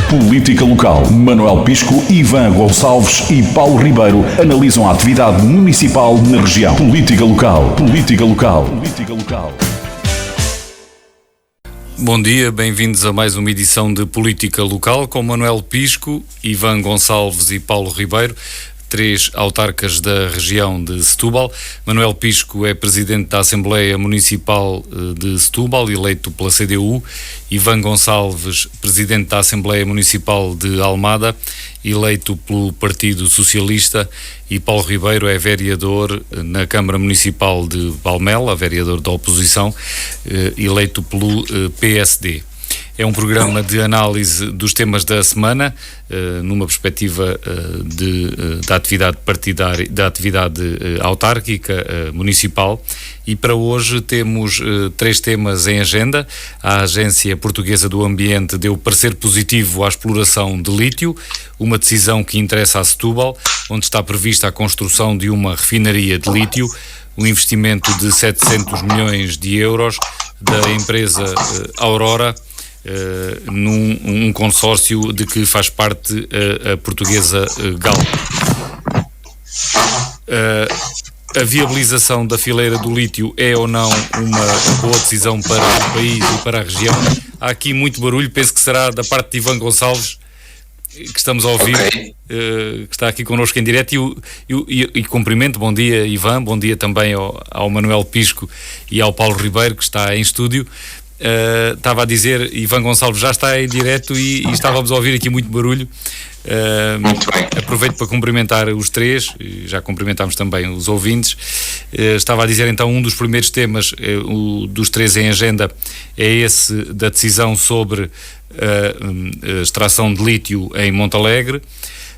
Política local. Manuel Pisco, Ivan Gonçalves e Paulo Ribeiro analisam a atividade municipal na região. Política local. Política local. Política local. Bom dia, bem-vindos a mais uma edição de Política Local com Manuel Pisco, Ivan Gonçalves e Paulo Ribeiro, três autarcas da região de Setúbal. Manuel Pisco é presidente da Assembleia Municipal de Setúbal, eleito pela CDU. Ivan Gonçalves, presidente da Assembleia Municipal de Almada, eleito pelo Partido Socialista. E Paulo Ribeiro é vereador na Câmara Municipal de Valmela, vereador da oposição, eleito pelo PSD. É um programa de análise dos temas da semana, numa perspectiva da atividade partidária, da atividade autárquica municipal, e para hoje temos três temas em agenda. A Agência Portuguesa do Ambiente deu parecer positivo à exploração de lítio, uma decisão que interessa a Setúbal, onde está prevista a construção de uma refinaria de lítio, um investimento de 700 milhões de euros da empresa Aurora, num consórcio de que faz parte a portuguesa Galp. A viabilização da fileira do lítio é ou não uma boa decisão para o país e para a região? Há aqui muito barulho, penso que será da parte de Ivan Gonçalves, que estamos a ouvir, que está aqui connosco em direto, e cumprimento, bom dia Ivan, bom dia também ao Manuel Pisco e ao Paulo Ribeiro, que está em estúdio. Estava a dizer, Ivan Gonçalves já está em direto e estávamos a ouvir aqui muito barulho. Muito bem. Aproveito para cumprimentar os três, já cumprimentámos também os ouvintes. Estava a dizer então, um dos primeiros temas, dos três em agenda, é esse da decisão sobre a extração de lítio em Montalegre.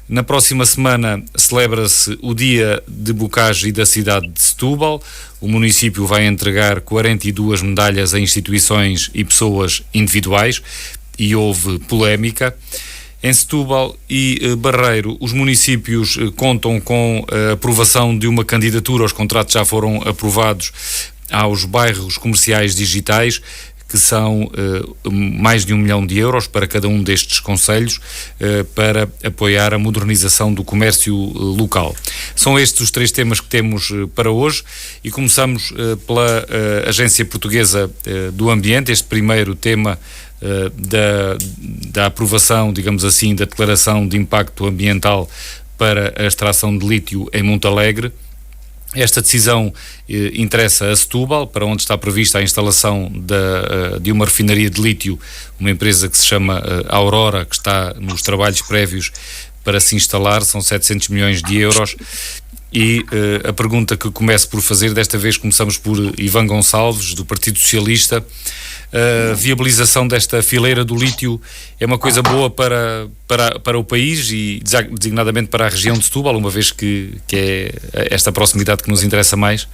Na próxima semana celebra-se o Dia de Bocage e da cidade de Setúbal. O município vai entregar 42 medalhas a instituições e pessoas individuais e houve polémica. Em Setúbal e Barreiro, os municípios contam com a aprovação de uma candidatura, os contratos já foram aprovados aos bairros comerciais digitais, que são mais de 1 milhão de euros para cada um destes concelhos, para apoiar a modernização do comércio local. São estes os três temas que temos para hoje, e começamos pela Agência Portuguesa do Ambiente. Este primeiro tema da aprovação, digamos assim, da declaração de impacto ambiental para a extração de lítio em Montalegre. Esta decisão interessa a Setúbal, para onde está prevista a instalação de uma refinaria de lítio, uma empresa que se chama Aurora, que está nos trabalhos prévios para se instalar, são 700 milhões de euros. E a pergunta que começo por fazer, desta vez começamos por Ivan Gonçalves, do Partido Socialista. A viabilização desta fileira do lítio é uma coisa boa para o país e designadamente para a região de Setúbal, uma vez que é esta proximidade que nos interessa mais?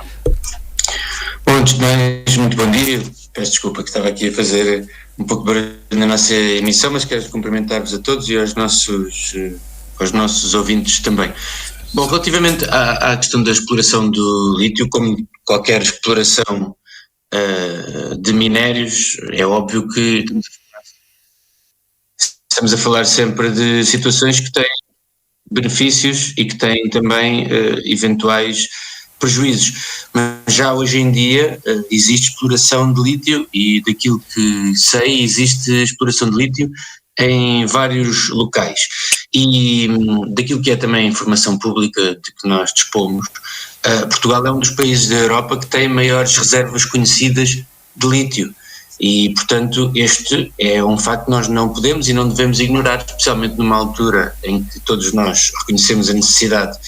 Bom, antes de mais, muito bom dia. Peço desculpa que estava aqui a fazer um pouco de barulho na nossa emissão, mas quero cumprimentar-vos a todos e aos nossos ouvintes também. Bom, relativamente à questão da exploração do lítio, como qualquer exploração de minérios, é óbvio que estamos a falar sempre de situações que têm benefícios e que têm também eventuais prejuízos, mas já hoje em dia existe exploração de lítio, e daquilo que sei, existe exploração de lítio em vários locais, e daquilo que é também informação pública de que nós dispomos, Portugal é um dos países da Europa que tem maiores reservas conhecidas de lítio, e portanto este é um facto que nós não podemos e não devemos ignorar, especialmente numa altura em que todos nós reconhecemos a necessidade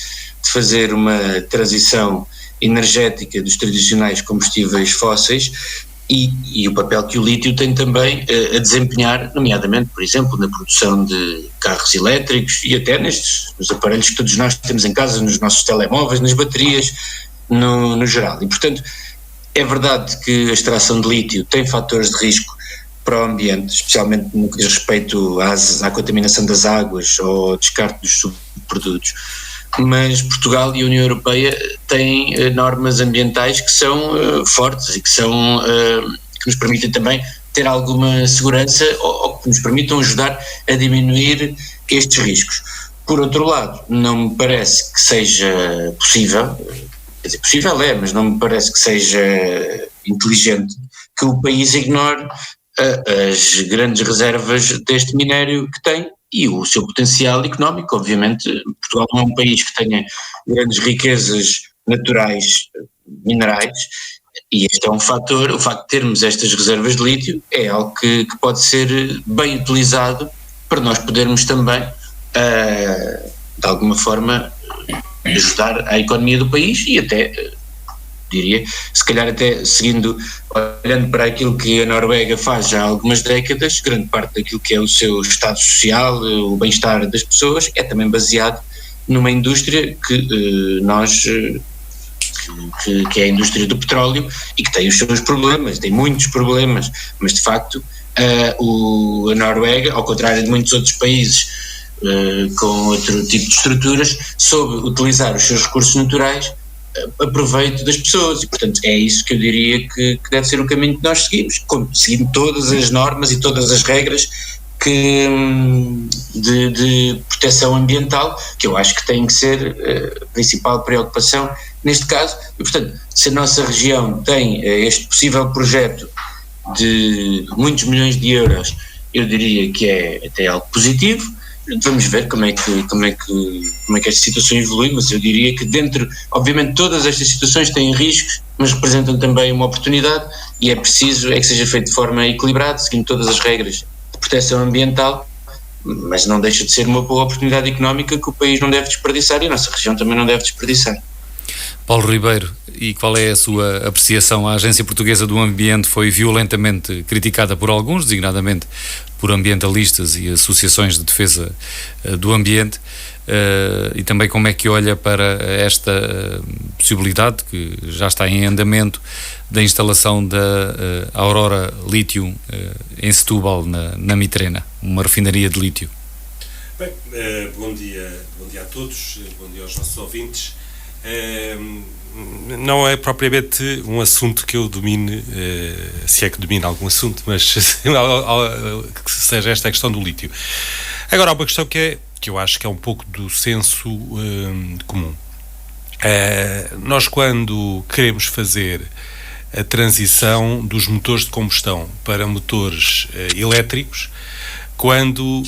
de fazer uma transição energética dos tradicionais combustíveis fósseis, e o papel que o lítio tem também a desempenhar, nomeadamente, por exemplo, na produção de carros elétricos e até nos aparelhos que todos nós temos em casa, nos nossos telemóveis, nas baterias, no geral. E, portanto, é verdade que a extração de lítio tem fatores de risco para o ambiente, especialmente no que diz respeito à contaminação das águas ou ao descarte dos subprodutos. Mas Portugal e a União Europeia têm normas ambientais que são fortes e que nos permitem também ter alguma segurança ou que nos permitam ajudar a diminuir estes riscos. Por outro lado, não me parece que seja possível, quer dizer, possível é, mas não me parece que seja inteligente que o país ignore as grandes reservas deste minério que tem e o seu potencial económico. Obviamente, Portugal não é um país que tenha grandes riquezas naturais, minerais, e este é um fator. O facto de termos estas reservas de lítio é algo que pode ser bem utilizado para nós podermos também, de alguma forma, ajudar a economia do país e até, diria, se calhar até olhando para aquilo que a Noruega faz já há algumas décadas, grande parte daquilo que é o seu estado social, o bem-estar das pessoas, é também baseado numa indústria que é a indústria do petróleo e que tem os seus problemas, tem muitos problemas, mas de facto a Noruega, ao contrário de muitos outros países com outro tipo de estruturas, soube utilizar os seus recursos naturais a proveito das pessoas e, portanto, é isso que eu diria que deve ser o caminho que nós seguimos, seguindo todas as normas e todas as regras de proteção ambiental, que eu acho que tem que ser a principal preocupação neste caso. E, portanto, se a nossa região tem este possível projeto de muitos milhões de euros, eu diria que é até algo positivo. Vamos ver como é que esta situação evolui, mas eu diria que obviamente todas estas situações têm riscos, mas representam também uma oportunidade e é preciso que seja feito de forma equilibrada, seguindo todas as regras de proteção ambiental, mas não deixa de ser uma boa oportunidade económica que o país não deve desperdiçar e a nossa região também não deve desperdiçar. Paulo Ribeiro, e qual é a sua apreciação? A Agência Portuguesa do Ambiente foi violentamente criticada por alguns, designadamente por ambientalistas e associações de defesa do ambiente, e também como é que olha para esta possibilidade, que já está em andamento, da instalação da Aurora Lithium em Setúbal, na Mitrena, uma refinaria de lítio? Bem, bom dia a todos, bom dia aos nossos ouvintes. Não é propriamente um assunto que eu domine, se é que domino algum assunto, mas que seja esta a questão do lítio. Agora, há uma questão que eu acho que é um pouco do senso comum. Nós, quando queremos fazer a transição dos motores de combustão para motores elétricos, quando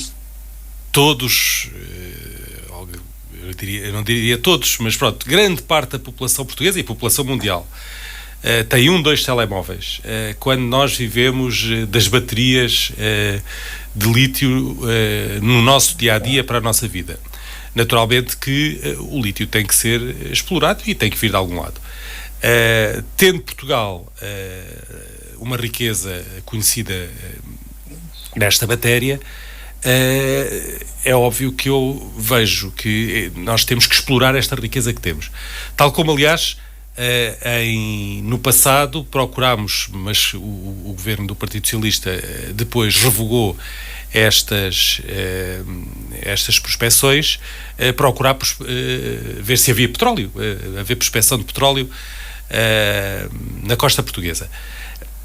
todos... eu não diria todos, mas pronto, grande parte da população portuguesa e população mundial tem 2 telemóveis. Quando nós vivemos das baterias de lítio no nosso dia-a-dia para a nossa vida. Naturalmente que o lítio tem que ser explorado e tem que vir de algum lado. Tendo Portugal uma riqueza conhecida nesta matéria, é óbvio que eu vejo que nós temos que explorar esta riqueza que temos. Tal como, aliás, no passado procurámos, mas o governo do Partido Socialista depois revogou estas prospeções, procurar ver se havia petróleo, haver prospeção de petróleo na costa portuguesa.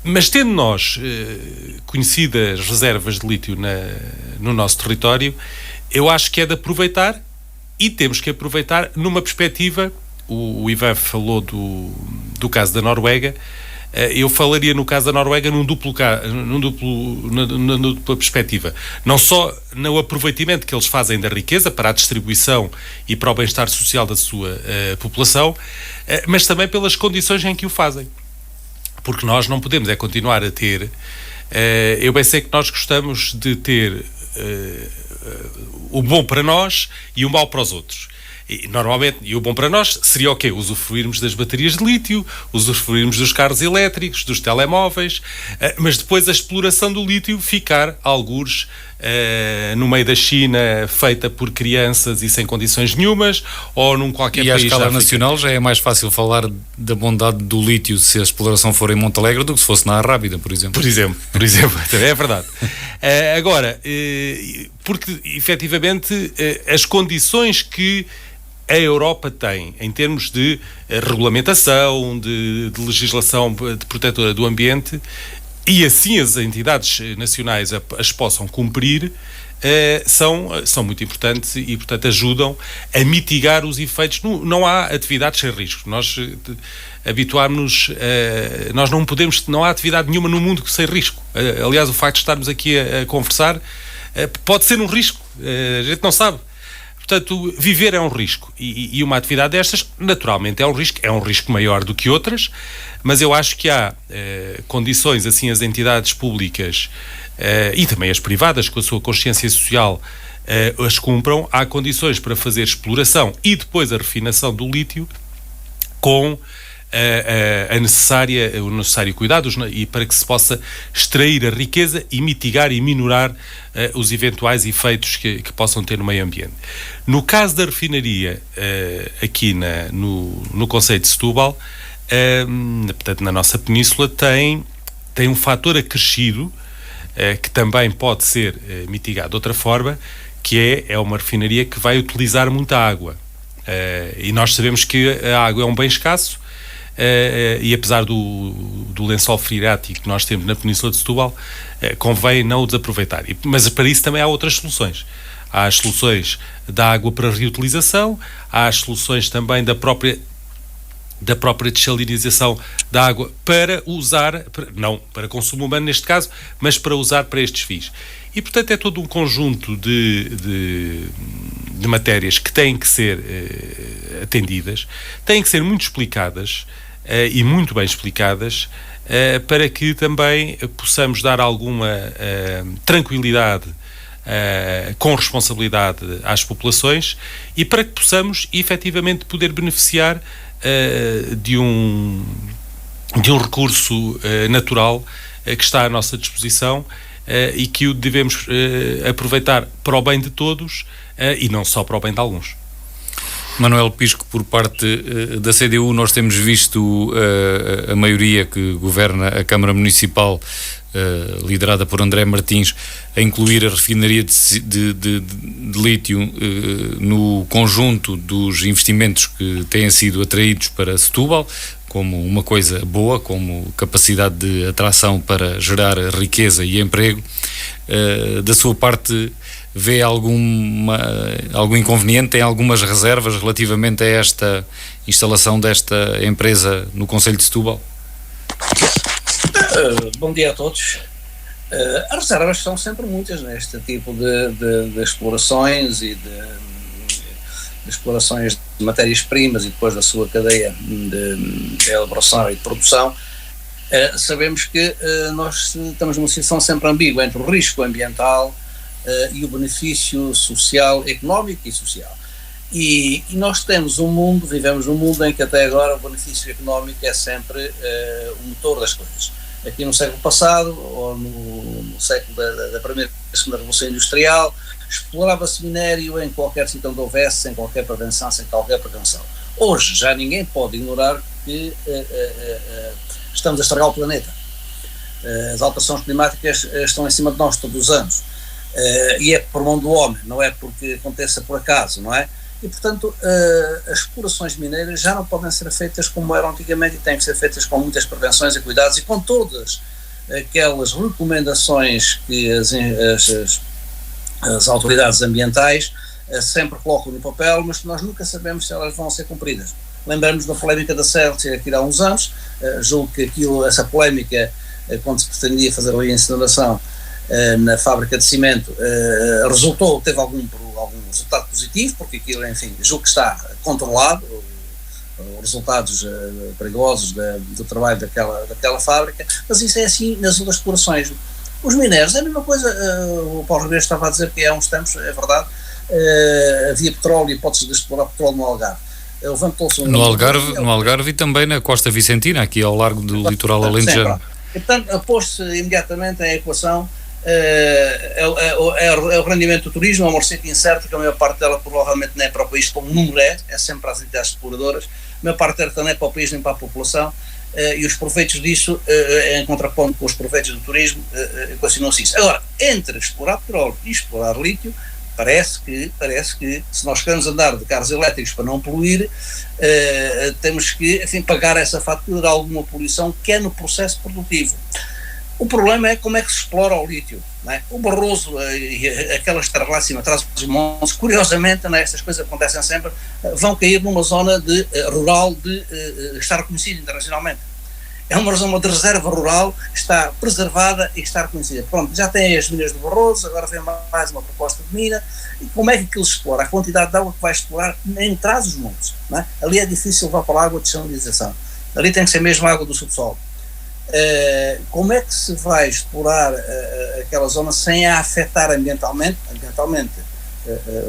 Mas tendo nós conhecidas reservas de lítio no nosso território, eu acho que é de aproveitar, e temos que aproveitar numa perspectiva. O Ivan falou do caso da Noruega. Eu falaria no caso da Noruega numa dupla perspectiva. Não só no aproveitamento que eles fazem da riqueza para a distribuição e para o bem-estar social da sua população, mas também pelas condições em que o fazem. Porque nós não podemos continuar a ter... eu bem sei que nós gostamos de ter o bom para nós e o mau para os outros. E o bom para nós seria o quê? Usufruirmos das baterias de lítio, usufruirmos dos carros elétricos, dos telemóveis, mas depois a exploração do lítio ficar algures no meio da China, feita por crianças e sem condições nenhumas, ou num qualquer país. E à escala nacional já é mais fácil falar da bondade do lítio se a exploração for em Montalegre do que se fosse na Arrábida, por exemplo. Por exemplo, também é verdade. Agora, porque efetivamente as condições que a Europa tem em termos de regulamentação, de legislação de protetora do ambiente, e assim as entidades nacionais as possam cumprir, são muito importantes e, portanto, ajudam a mitigar os efeitos. Não há atividades sem risco. Nós habituámos-nos, nós não há atividade nenhuma no mundo sem risco. Aliás, o facto de estarmos aqui a conversar pode ser um risco. A gente não sabe. Portanto, viver é um risco e uma atividade destas, naturalmente, é um risco maior do que outras, mas eu acho que há condições, assim, as entidades públicas e também as privadas, com a sua consciência social, as cumpram. Há condições para fazer exploração e depois a refinação do lítio com o necessário cuidado e para que se possa extrair a riqueza e mitigar e minorar os eventuais efeitos que possam ter no meio ambiente. No caso da refinaria, aqui no concelho de Setúbal, portanto, na nossa península, tem um fator acrescido que também pode ser mitigado de outra forma, que é uma refinaria que vai utilizar muita água. E nós sabemos que a água é um bem escasso, e apesar do lençol freático que nós temos na Península de Setúbal, convém não o desaproveitar. Mas para isso também há outras soluções. Há as soluções da água para reutilização, há as soluções também da própria dessalinização da água para usar, não para consumo humano neste caso, mas para usar para estes fins. E, portanto, é todo um conjunto de matérias que têm que ser atendidas, têm que ser muito explicadas e muito bem explicadas, para que também possamos dar alguma tranquilidade, com responsabilidade às populações, e para que possamos efetivamente poder beneficiar de um recurso natural que está à nossa disposição, e que o devemos aproveitar para o bem de todos e não só para o bem de alguns. Manuel Pisco, por parte da CDU, nós temos visto a maioria que governa a Câmara Municipal, liderada por André Martins, a incluir a refinaria de lítio no conjunto dos investimentos que têm sido atraídos para Setúbal, como uma coisa boa, como capacidade de atração para gerar riqueza e emprego. Da sua parte, vê algum inconveniente, tem algumas reservas relativamente a esta instalação desta empresa no concelho de Setúbal? Bom dia a todos. As reservas são sempre muitas neste tipo de explorações e de explorações de matérias-primas e depois da sua cadeia de elaboração e de produção. Sabemos que nós estamos numa situação sempre ambígua entre o risco ambiental e o benefício social, económico e social. E nós vivemos num mundo em que até agora o benefício económico é sempre o motor das coisas. Aqui no século passado, ou no século da primeira e segunda revolução industrial, explorava-se minério em qualquer sítio onde houvesse, sem qualquer prevenção, sem qualquer precaução. Hoje já ninguém pode ignorar que estamos a estragar o planeta. As alterações climáticas estão em cima de nós todos os anos. E é por mão do homem, não é porque aconteça por acaso, não é? E, portanto, as explorações mineiras já não podem ser feitas como eram antigamente e têm que ser feitas com muitas prevenções e cuidados e com todas aquelas recomendações que as autoridades ambientais sempre colocam no papel, mas que nós nunca sabemos se elas vão ser cumpridas. Lembramos da polémica da Celsius aqui há uns anos, julgo que essa polémica, quando se pretendia fazer ali a incineração na fábrica de cimento, teve algum resultado positivo, porque aquilo, enfim, julgo que está controlado, os resultados perigosos do trabalho daquela fábrica, mas isso é assim nas outras explorações. Os minérios é a mesma coisa. O Paulo Ribeiro estava a dizer que há uns tempos, é verdade, havia petróleo e hipóteses de explorar petróleo no Algarve. No Algarve e também na Costa Vicentina, aqui ao largo do litoral alentejano. Portanto, pôs-se imediatamente em equação é o rendimento do turismo, é uma receita incerta, que a maior parte dela provavelmente não é para o país, como o número é sempre para as entidades exploradoras, a maior parte dela também é para o país nem para a população, e os proveitos disso, em contraponto com os proveitos do turismo, equacionam-se isso. Agora, entre explorar petróleo e explorar lítio, parece que se nós queremos andar de carros elétricos para não poluir, temos que, enfim, pagar essa fatura de alguma poluição que é no processo produtivo. O problema é como é que se explora o lítio. Não é? O Barroso, aquelas terras lá acima, atrás dos montes, curiosamente, né, estas coisas acontecem sempre, vão cair numa zona rural de estar reconhecida internacionalmente. É uma zona de reserva rural que está preservada e que está reconhecida. Pronto, já tem as minas do Barroso, agora vem mais uma proposta de mina. E como é que aquilo se explora? A quantidade de água que vai explorar em trás dos montes. Não é? Ali é difícil levar para a água de desalinização. Ali tem que ser mesmo água do subsolo. Como é que se vai explorar aquela zona sem a afetar ambientalmente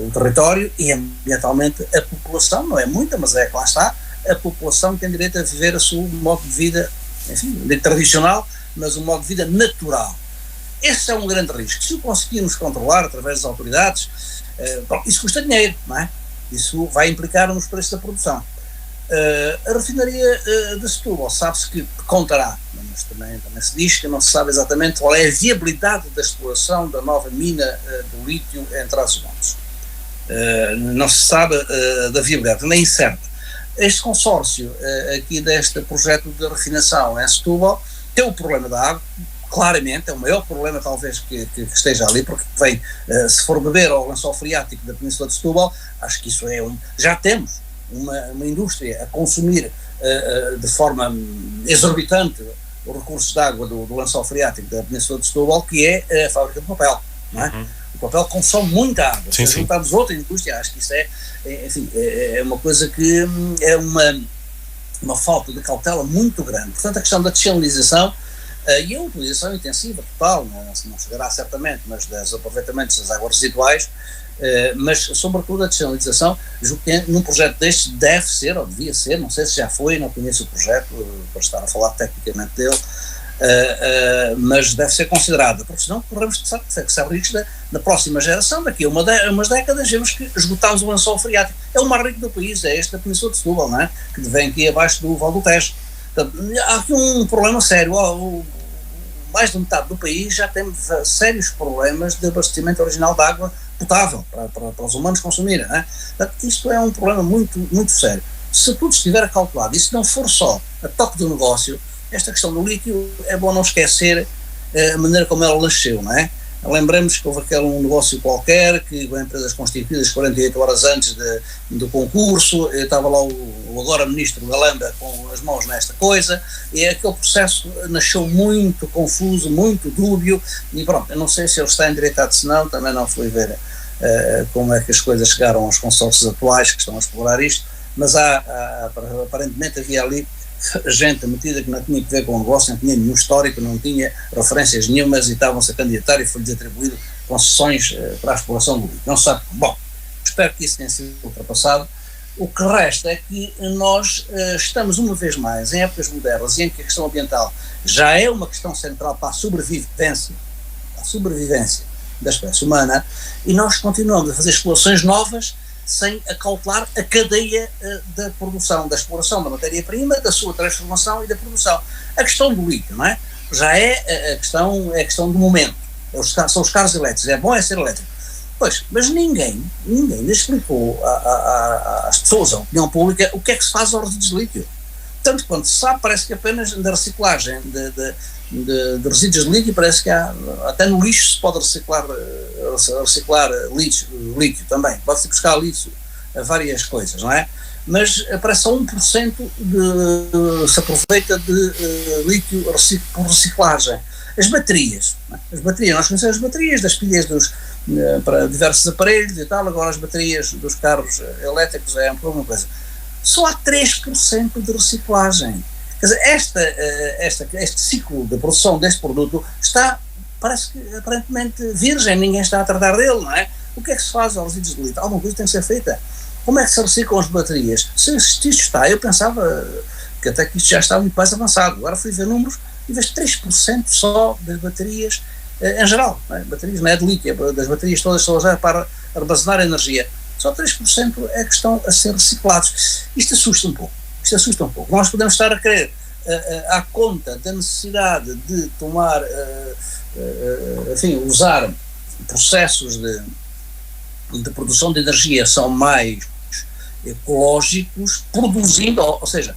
o território e ambientalmente a população? Não é muita, mas é que lá está, a população tem direito a viver o seu modo de vida, enfim, tradicional, mas um modo de vida natural. Esse é um grande risco. Se o conseguirmos controlar através das autoridades, isso custa dinheiro, não é? Isso vai implicar nos preços da produção. A refinaria de Setúbal sabe-se que contará, mas também se diz que não se sabe exatamente qual é a viabilidade da exploração da nova mina do lítio em Trás-os-Montes. Não se sabe da viabilidade, nem certa. Este consórcio aqui deste projeto de refinação em Setúbal tem o problema da água, claramente, é o maior problema talvez que esteja ali, porque vem, se for beber ao lençol freático da Península de Setúbal, acho que isso já temos uma indústria a consumir de forma exorbitante os recursos de água do lençol freático da Península de Setúbal, que é a fábrica de papel, não é? Uhum. O papel consome muita água. Se juntarmos outra indústria, acho que isso é uma coisa que é uma falta de cautela muito grande. Portanto, a questão da desalinização e a utilização intensiva total, não chegará certamente, mas dos aproveitamentos das águas residuais, mas sobretudo a desalinização, julgo que num projeto destes deve ser, ou devia ser, não sei se já foi, não conheço o projeto para estar a falar tecnicamente dele, mas deve ser considerada, porque senão corremos de riscos na próxima geração, daqui a umas décadas, vemos que esgotamos o lençol freático. É o mais rico do país, é esta Península de Setúbal, não é? Que vem aqui abaixo do Val do Tejo. Portanto, há aqui um problema sério. Mais de metade do país já tem sérios problemas de abastecimento original de água potável para os humanos consumirem, não é? Portanto, isto é um problema muito, muito sério. Se tudo estiver calculado e se não for só a toque do negócio, esta questão do lítio é bom não esquecer a maneira como ela nasceu, não é? Lembramos que houve aquele negócio qualquer, que empresas constituídas 48 horas antes do concurso, estava lá o agora ministro Galamba com as mãos nesta coisa, e aquele processo nasceu muito confuso, muito dúbio, e pronto, eu não sei se ele está endireitado, se não, também não fui ver como é que as coisas chegaram aos consórcios atuais que estão a explorar isto, mas aparentemente havia ali gente metida que não tinha que ver com o negócio, não tinha nenhum histórico, não tinha referências nenhumas e estavam-se a candidatar e foi-lhes atribuído concessões para a exploração do lítio. Não sabe. Bom, espero que isso tenha sido ultrapassado. O que resta é que nós estamos uma vez mais em épocas modernas e em que a questão ambiental já é uma questão central para a sobrevivência da espécie humana, e nós continuamos a fazer explorações novas sem acautelar a cadeia da produção, da exploração da matéria-prima, da sua transformação e da produção. A questão do lítio, não é? Já é a questão do momento. São os carros elétricos. É bom ser elétrico. Pois, mas ninguém explicou às pessoas, à opinião pública, o que é que se faz aos resíduos de lítio. Tanto quanto se sabe, parece que apenas da reciclagem de resíduos de lítio, parece que até no lixo se pode reciclar lítio também, pode-se buscar lítio a várias coisas, não é? Mas parece só 1% se aproveita de lítio por reciclagem. As baterias, nós conhecemos as baterias das pilhas para diversos aparelhos e tal, agora as baterias dos carros elétricos é uma coisa. Só há 3% de reciclagem. Quer dizer, este ciclo de produção deste produto parece que aparentemente virgem, ninguém está a tratar dele, não é? O que é que se faz aos resíduos de lítio? Alguma coisa tem que ser feita. Como é que se reciclam as baterias? Se isto está, eu pensava que até que isto já está muito mais avançado. Agora fui ver números e vejo 3% só das baterias em geral, não é? Baterias não é de lítio, das baterias todas só já para armazenar energia. Só 3% é que estão a ser reciclados. Isto assusta um pouco. Nós podemos estar a querer, à conta da necessidade de tomar, usar processos de produção de energia são mais ecológicos, produzindo, ou seja,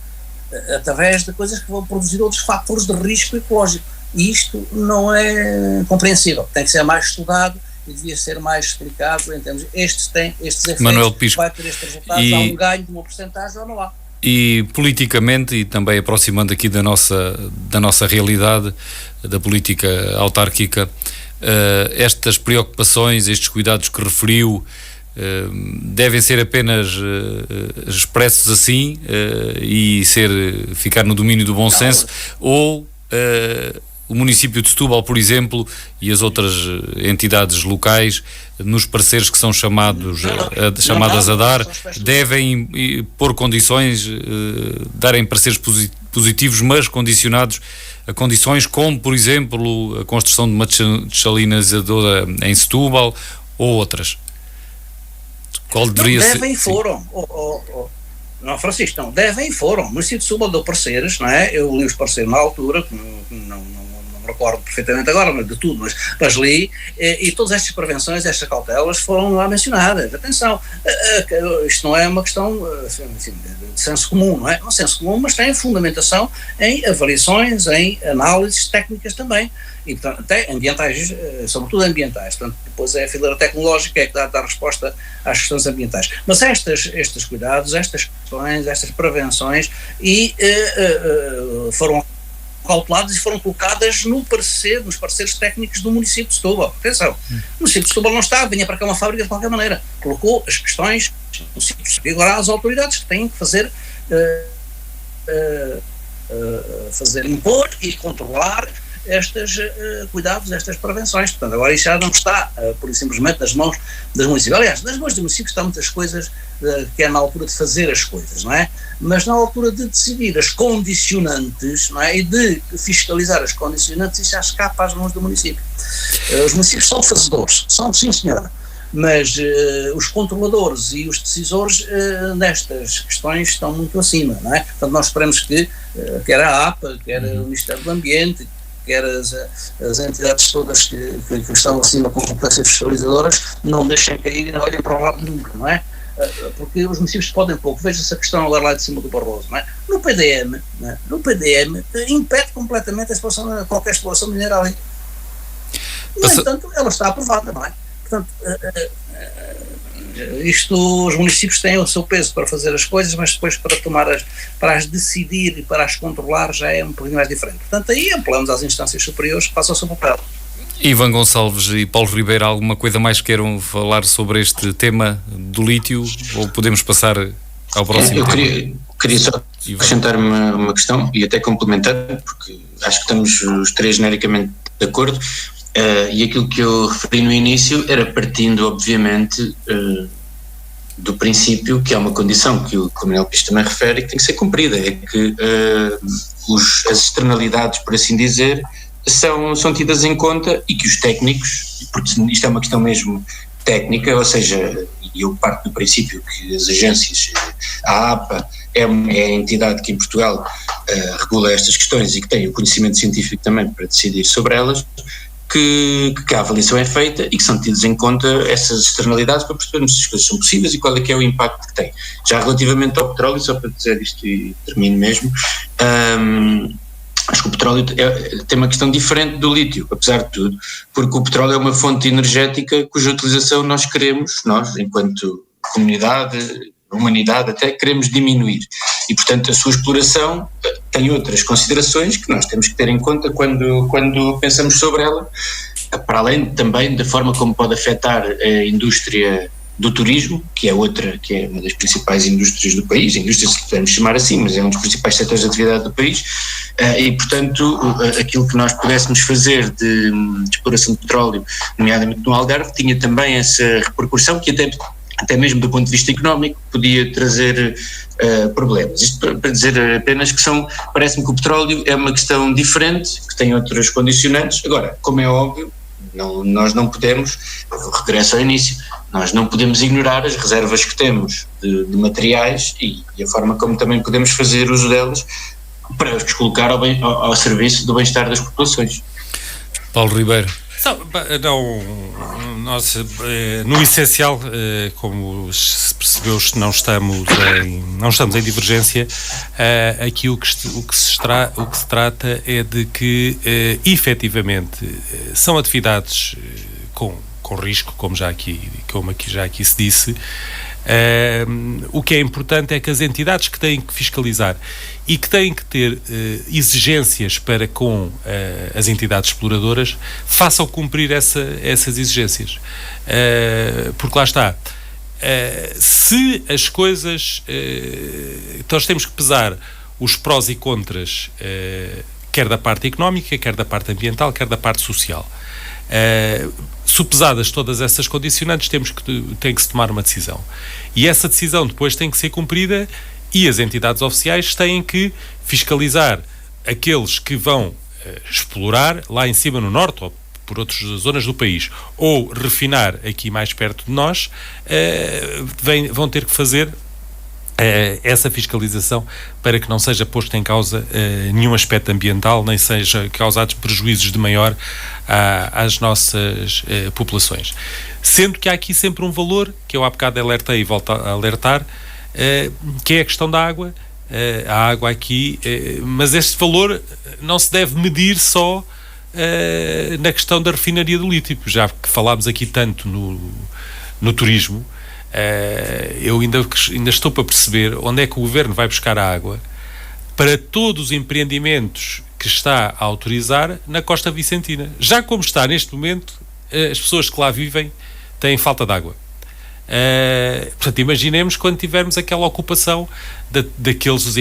através de coisas que vão produzir outros fatores de risco ecológico. E isto não é compreensível, tem que ser mais estudado e devia ser mais explicado em termos, estes efeitos, Manuel Pisco, vai ter estes resultados, há um ganho de uma porcentagem ou não há. E politicamente, e também aproximando aqui da nossa realidade, da política autárquica, estas preocupações, estes cuidados que referiu, devem ser apenas expressos assim e ficar no domínio do bom senso, ou o município de Setúbal, por exemplo, e as outras entidades locais, nos pareceres que são chamadas a dar, devem pôr condições, darem pareceres positivos, mas condicionados a condições como, por exemplo, a construção de uma desalinizadora em Setúbal ou outras? Qual deveria ser? Devem e foram. Não, Francisco, não. Devem e foram. O município de Setúbal deu pareceres, não é? Eu li os pareceres na altura, não me recordo perfeitamente agora, mas de tudo, mas li, e todas estas prevenções, estas cautelas foram lá mencionadas. Atenção, isto não é uma questão de senso comum, não é? É um senso comum, mas tem fundamentação em avaliações, em análises técnicas também. E, portanto, até ambientais, sobretudo ambientais. Portanto, depois é a fileira tecnológica que dá resposta às questões ambientais. Mas estes cuidados, estas questões, estas prevenções, foram cauteladas e foram colocadas nos pareceres técnicos do município de Setúbal. Atenção, o município de Setúbal não vinha para cá uma fábrica de qualquer maneira. Colocou as questões do município. E agora as autoridades que têm que fazer impor e controlar estes cuidados, estas prevenções. Portanto, agora isso já não está, por simplesmente, nas mãos dos municípios. Aliás, nas mãos dos municípios estão muitas coisas que é na altura de fazer as coisas, não é? Mas na altura de decidir as condicionantes, não é? E de fiscalizar as condicionantes, isso já escapa às mãos do município. Os municípios são fazedores, são, sim senhora, mas os controladores e os decisores nestas questões estão muito acima, não é? Portanto, nós esperamos que quer a APA, quer o Ministério do Ambiente, quer as entidades todas que estão acima com competências fiscalizadoras, não deixem cair e não olhem para o lado nunca, não é? Porque os municípios podem pouco. Veja essa questão agora lá de cima do Barroso, não é? No PDM, não é? No PDM impede completamente qualquer exploração mineral ali. No entanto, ela está aprovada, não é? Portanto, os municípios têm o seu peso para fazer as coisas, mas depois para as decidir e para as controlar já é um pouquinho mais diferente. Portanto, aí apelamos às instâncias superiores que façam o seu papel. Ivan Gonçalves e Paulo Ribeiro, alguma coisa mais queiram falar sobre este tema do lítio, ou podemos passar ao próximo tema? Queria só acrescentar uma questão e até complementar, porque acho que estamos os três genericamente de acordo. E aquilo que eu referi no início era partindo, obviamente, do princípio que há uma condição que o Manuel Pisco também refere e que tem que ser cumprida, é que as externalidades, por assim dizer, são tidas em conta e que os técnicos, porque isto é uma questão mesmo técnica, ou seja, eu parto do princípio que as agências, a APA é a entidade que em Portugal regula estas questões e que tem o conhecimento científico também para decidir sobre elas, que a avaliação é feita e que são tidas em conta essas externalidades para percebermos se as coisas são possíveis e qual é que é o impacto que tem. Já relativamente ao petróleo, só para dizer isto e termino mesmo, acho que o petróleo tem uma questão diferente do lítio, apesar de tudo, porque o petróleo é uma fonte energética cuja utilização nós enquanto comunidade, humanidade, até queremos diminuir. E, portanto, a sua exploração tem outras considerações que nós temos que ter em conta quando pensamos sobre ela, para além também da forma como pode afetar a indústria do turismo, que é uma das principais indústrias do país, indústria se podemos chamar assim, mas é um dos principais setores de atividade do país, e portanto aquilo que nós pudéssemos fazer de exploração de petróleo, nomeadamente no Algarve, tinha também essa repercussão que até mesmo do ponto de vista económico podia trazer problemas. Isto para dizer apenas que parece-me que o petróleo é uma questão diferente, que tem outros condicionantes. Agora, como é óbvio, nós não podemos, regresso ao início, nós não podemos ignorar as reservas que temos de materiais e a forma como também podemos fazer uso delas para os colocar ao serviço do bem-estar das populações. Paulo Ribeiro. No essencial, como se percebeu, não estamos em divergência. Aqui o que se trata é de que, efetivamente, são atividades com risco, como já aqui se disse. O que é importante é que as entidades que têm que fiscalizar e que têm que ter exigências para com as entidades exploradoras façam cumprir essas exigências. Porque lá está, se as coisas... nós temos que pesar os prós e contras, quer da parte económica, quer da parte ambiental, quer da parte social. Supesadas todas essas condicionantes, tem que se tomar uma decisão. E essa decisão depois tem que ser cumprida e as entidades oficiais têm que fiscalizar aqueles que vão explorar lá em cima no norte ou por outras zonas do país, ou refinar aqui mais perto de nós, vão ter que fazer essa fiscalização para que não seja posto em causa nenhum aspecto ambiental, nem seja causados prejuízos de maior às nossas populações. Sendo que há aqui sempre um valor, que eu há bocado alertei e volto a alertar, que é a questão da água. A água aqui, mas este valor não se deve medir só na questão da refinaria do lítio, já que falámos aqui tanto no turismo. Eu ainda estou para perceber onde é que o Governo vai buscar a água para todos os empreendimentos que está a autorizar na Costa Vicentina. Já como está neste momento, as pessoas que lá vivem têm falta de água. Portanto, imaginemos quando tivermos aquela ocupação daqueles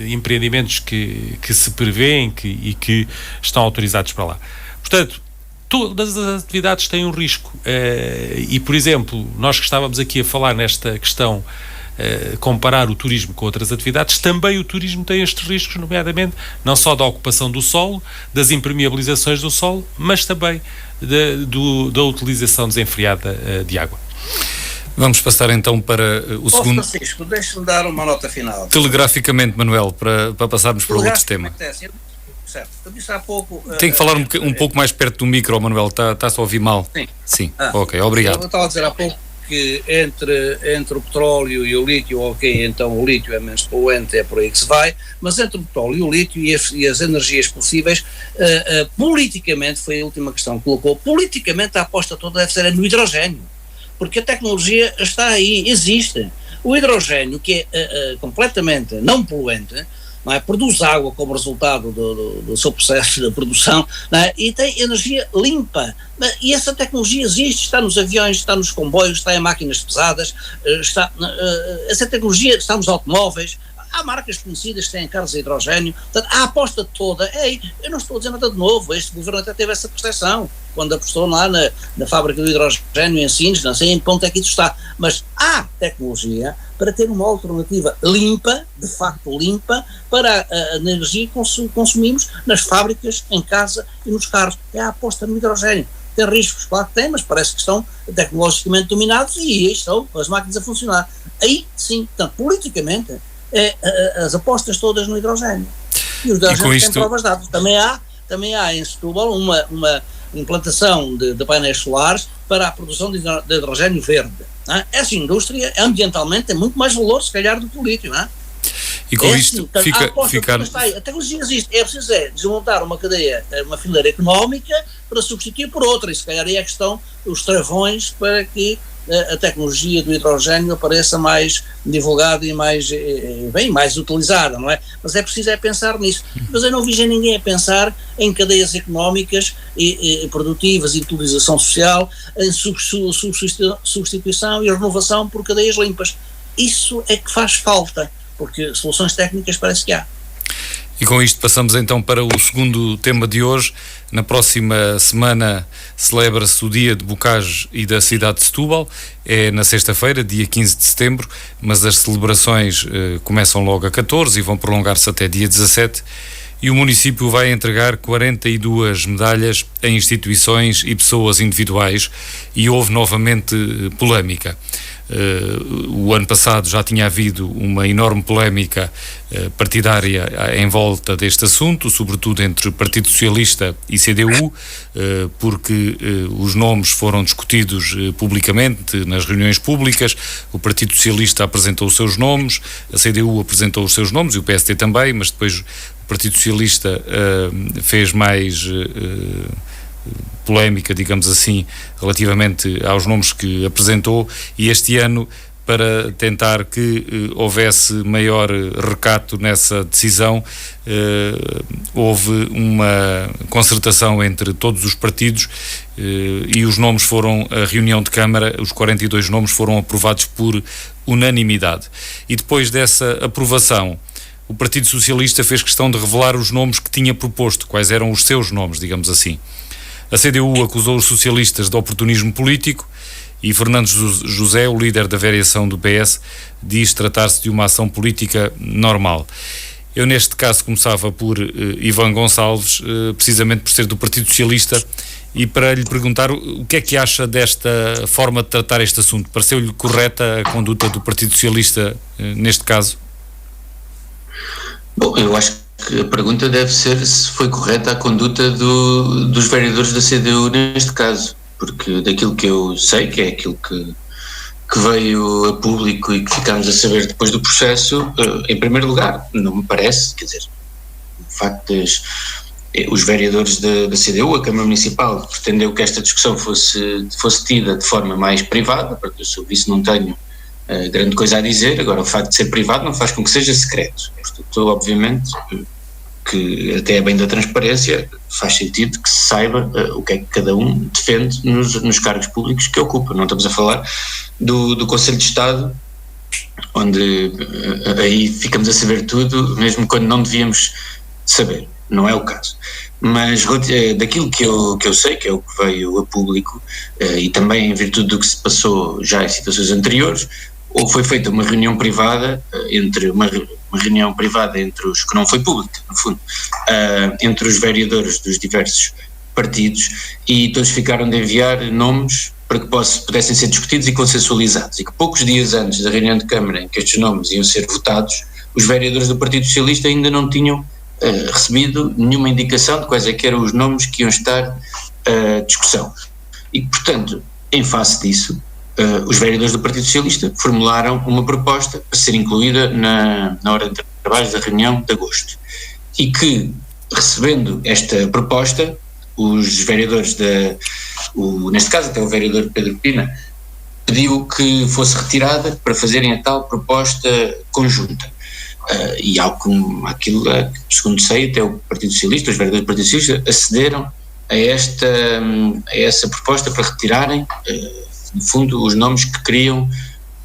empreendimentos que se prevêem e que estão autorizados para lá. Portanto, todas as atividades têm um risco. E, por exemplo, nós que estávamos aqui a falar nesta questão, comparar o turismo com outras atividades, também o turismo tem estes riscos, nomeadamente não só da ocupação do solo, das impermeabilizações do solo, mas também da utilização desenfreada de água. Vamos passar então para o segundo... Francisco, deixa-me dar uma nota final. Telegraficamente, Manuel, para passarmos para outro tema. Certo. Eu disse há pouco... Tem que falar um pouco mais perto do micro, Manuel, está-se a ouvir mal. Sim. Ok, obrigado. Eu estava a dizer há pouco que entre o petróleo e o lítio, ok, então o lítio é menos poluente, é por aí que se vai, mas entre o petróleo e o lítio e as energias possíveis, politicamente, foi a última questão que colocou, politicamente a aposta toda deve ser no hidrogénio, porque a tecnologia está aí, existe. O hidrogénio, que é completamente não poluente, não é? Produz água como resultado do seu processo de produção, não é? E tem energia limpa, e essa tecnologia existe, está nos aviões, está nos comboios, está em máquinas pesadas, essa tecnologia está nos automóveis. Há marcas conhecidas que têm carros a hidrogénio. Portanto, a aposta toda eu não estou a dizer nada de novo, este governo até teve essa percepção quando apostou lá na fábrica do hidrogénio em Sines, não sei em que ponto é que isso está, mas há tecnologia para ter uma alternativa limpa, de facto limpa, para a energia que consumimos nas fábricas, em casa e nos carros. É a aposta no hidrogénio. Tem riscos, claro que tem, mas parece que estão tecnologicamente dominados e aí estão as máquinas a funcionar. Aí sim, portanto, politicamente, as apostas todas no hidrogénio. E os hidrogénios têm provas dadas. Também há em Setúbal uma implantação de painéis solares para a produção de hidrogénio verde. Não é? Essa indústria ambientalmente tem muito mais valor, se calhar, do que o lítio, não é? E com isto a tecnologia existe, é preciso desmontar uma cadeia, uma fileira económica para substituir por outra, e se calhar aí é a questão, os travões para que a tecnologia do hidrogénio apareça mais divulgada e mais utilizada, não é? Mas é preciso pensar nisso. Mas eu não vejo ninguém a pensar em cadeias económicas e produtivas e de utilização social, em substituição e renovação por cadeias limpas. Isso é que faz falta, porque soluções técnicas parece que há. E com isto passamos então para o segundo tema de hoje. Na próxima semana celebra-se o Dia de Bocage e da cidade de Setúbal. É na sexta-feira, dia 15 de setembro, mas as celebrações começam logo a 14 e vão prolongar-se até dia 17. e o município vai entregar 42 medalhas a instituições e pessoas individuais, e houve novamente polémica. O ano passado já tinha havido uma enorme polémica partidária em volta deste assunto, sobretudo entre Partido Socialista e CDU, porque os nomes foram discutidos publicamente nas reuniões públicas. O Partido Socialista apresentou os seus nomes, a CDU apresentou os seus nomes e o PSD também, mas depois o Partido Socialista fez mais polémica, digamos assim, relativamente aos nomes que apresentou, e este ano, para tentar que houvesse maior recato nessa decisão, houve uma concertação entre todos os partidos e os nomes foram, a reunião de Câmara, os 42 nomes foram aprovados por unanimidade. E depois dessa aprovação, o Partido Socialista fez questão de revelar os nomes que tinha proposto, quais eram os seus nomes, digamos assim. A CDU acusou os socialistas de oportunismo político e Fernando José, o líder da variação do PS, diz tratar-se de uma ação política normal. Eu, neste caso, começava por Ivan Gonçalves, precisamente por ser do Partido Socialista, e para lhe perguntar o que é que acha desta forma de tratar este assunto. Pareceu-lhe correta a conduta do Partido Socialista neste caso? Bom, eu acho que a pergunta deve ser se foi correta a conduta dos vereadores da CDU neste caso, porque daquilo que eu sei, que é aquilo que veio a público e que ficámos a saber depois do processo, em primeiro lugar, não me parece, quer dizer, o facto de os vereadores da CDU, a Câmara Municipal, pretendeu que esta discussão fosse tida de forma mais privada, porque eu sobre isso não tenho grande coisa a dizer. Agora, o facto de ser privado não faz com que seja secreto. Portanto, obviamente, que até é bem da transparência, faz sentido que se saiba o que é que cada um defende nos cargos públicos que ocupa. Não estamos a falar do Conselho de Estado, onde aí ficamos a saber tudo, mesmo quando não devíamos saber. Não é o caso. Mas daquilo que eu sei, que é o que veio a público, e também em virtude do que se passou já em situações anteriores, ou foi feita uma reunião privada entre os que não foi pública, no fundo, entre os vereadores dos diversos partidos, e todos ficaram de enviar nomes para que pudessem ser discutidos e consensualizados, e que poucos dias antes da reunião de Câmara em que estes nomes iam ser votados, os vereadores do Partido Socialista ainda não tinham recebido nenhuma indicação de quais é que eram os nomes que iam estar à discussão. E, portanto, em face disso, os vereadores do Partido Socialista formularam uma proposta para ser incluída na ordem de trabalhos da reunião de agosto. E que, recebendo esta proposta, os vereadores neste caso até o vereador Pedro Pina, pediu que fosse retirada para fazerem a tal proposta conjunta. E aquilo, segundo sei, até o Partido Socialista, os vereadores do Partido Socialista acederam a essa proposta para retirarem, no fundo, os nomes que queriam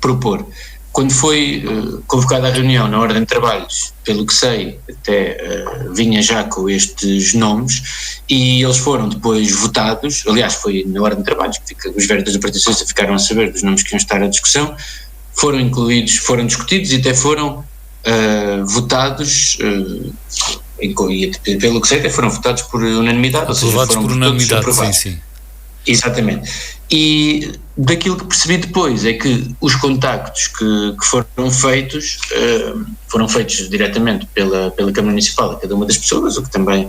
propor. Quando foi convocada a reunião na ordem de trabalhos, pelo que sei, até vinha já com estes nomes, e eles foram depois votados. Aliás, foi na ordem de trabalhos que os vereadores do Partido Socialista ficaram a saber dos nomes que iam estar à discussão, foram incluídos, foram discutidos e até foram votados, e pelo que sei, até foram votados por unanimidade. Aprovados por unanimidade, sim. Exatamente. E daquilo que percebi depois é que os contactos que foram feitos diretamente pela Câmara Municipal a cada uma das pessoas, o que também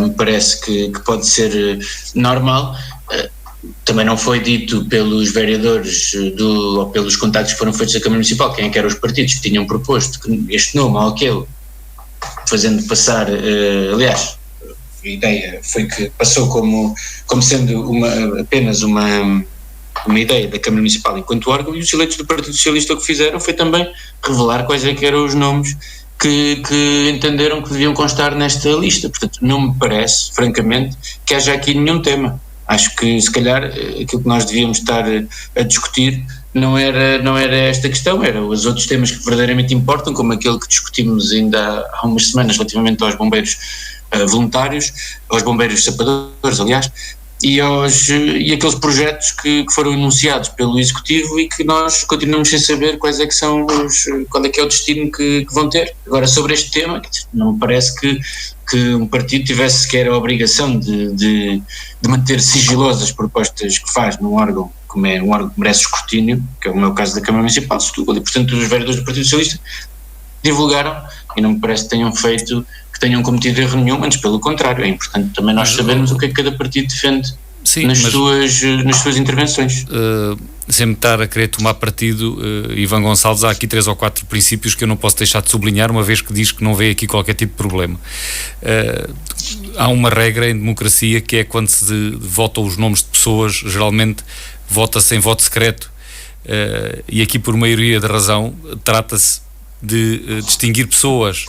me parece que pode ser normal. Também não foi dito pelos vereadores ou pelos contactos que foram feitos da Câmara Municipal quem é que eram os partidos que tinham proposto este nome ou aquele, fazendo passar, aliás, a ideia foi que passou como sendo apenas uma ideia da Câmara Municipal enquanto órgão, e os eleitos do Partido Socialista o que fizeram foi também revelar quais é que eram os nomes que entenderam que deviam constar nesta lista. Portanto, não me parece, francamente, que haja aqui nenhum tema. Acho que, se calhar, aquilo que nós devíamos estar a discutir não era esta questão, eram os outros temas que verdadeiramente importam, como aquele que discutimos ainda há umas semanas relativamente aos bombeiros voluntários, aos bombeiros sapadores, aliás, e aqueles projetos que foram anunciados pelo Executivo e que nós continuamos sem saber qual é que é o destino que vão ter. Agora, sobre este tema, não me parece que um partido tivesse sequer a obrigação de manter sigilosas as propostas que faz num órgão, como é um órgão que merece escrutínio, que é o meu caso da Câmara Municipal de Setúbal, e portanto os vereadores do Partido Socialista divulgaram, e não me parece que tenham cometido erro nenhum, antes pelo contrário, é importante também nós sabermos o que é que cada partido defende. Sim, nas suas intervenções. Sem me estar a querer tomar partido, Ivan Gonçalves, há aqui 3 ou 4 princípios que eu não posso deixar de sublinhar, uma vez que diz que não vê aqui qualquer tipo de problema. Há uma regra em democracia que é quando se votam os nomes de pessoas, geralmente vota-se em voto secreto, e aqui por maioria de razão trata-se de distinguir pessoas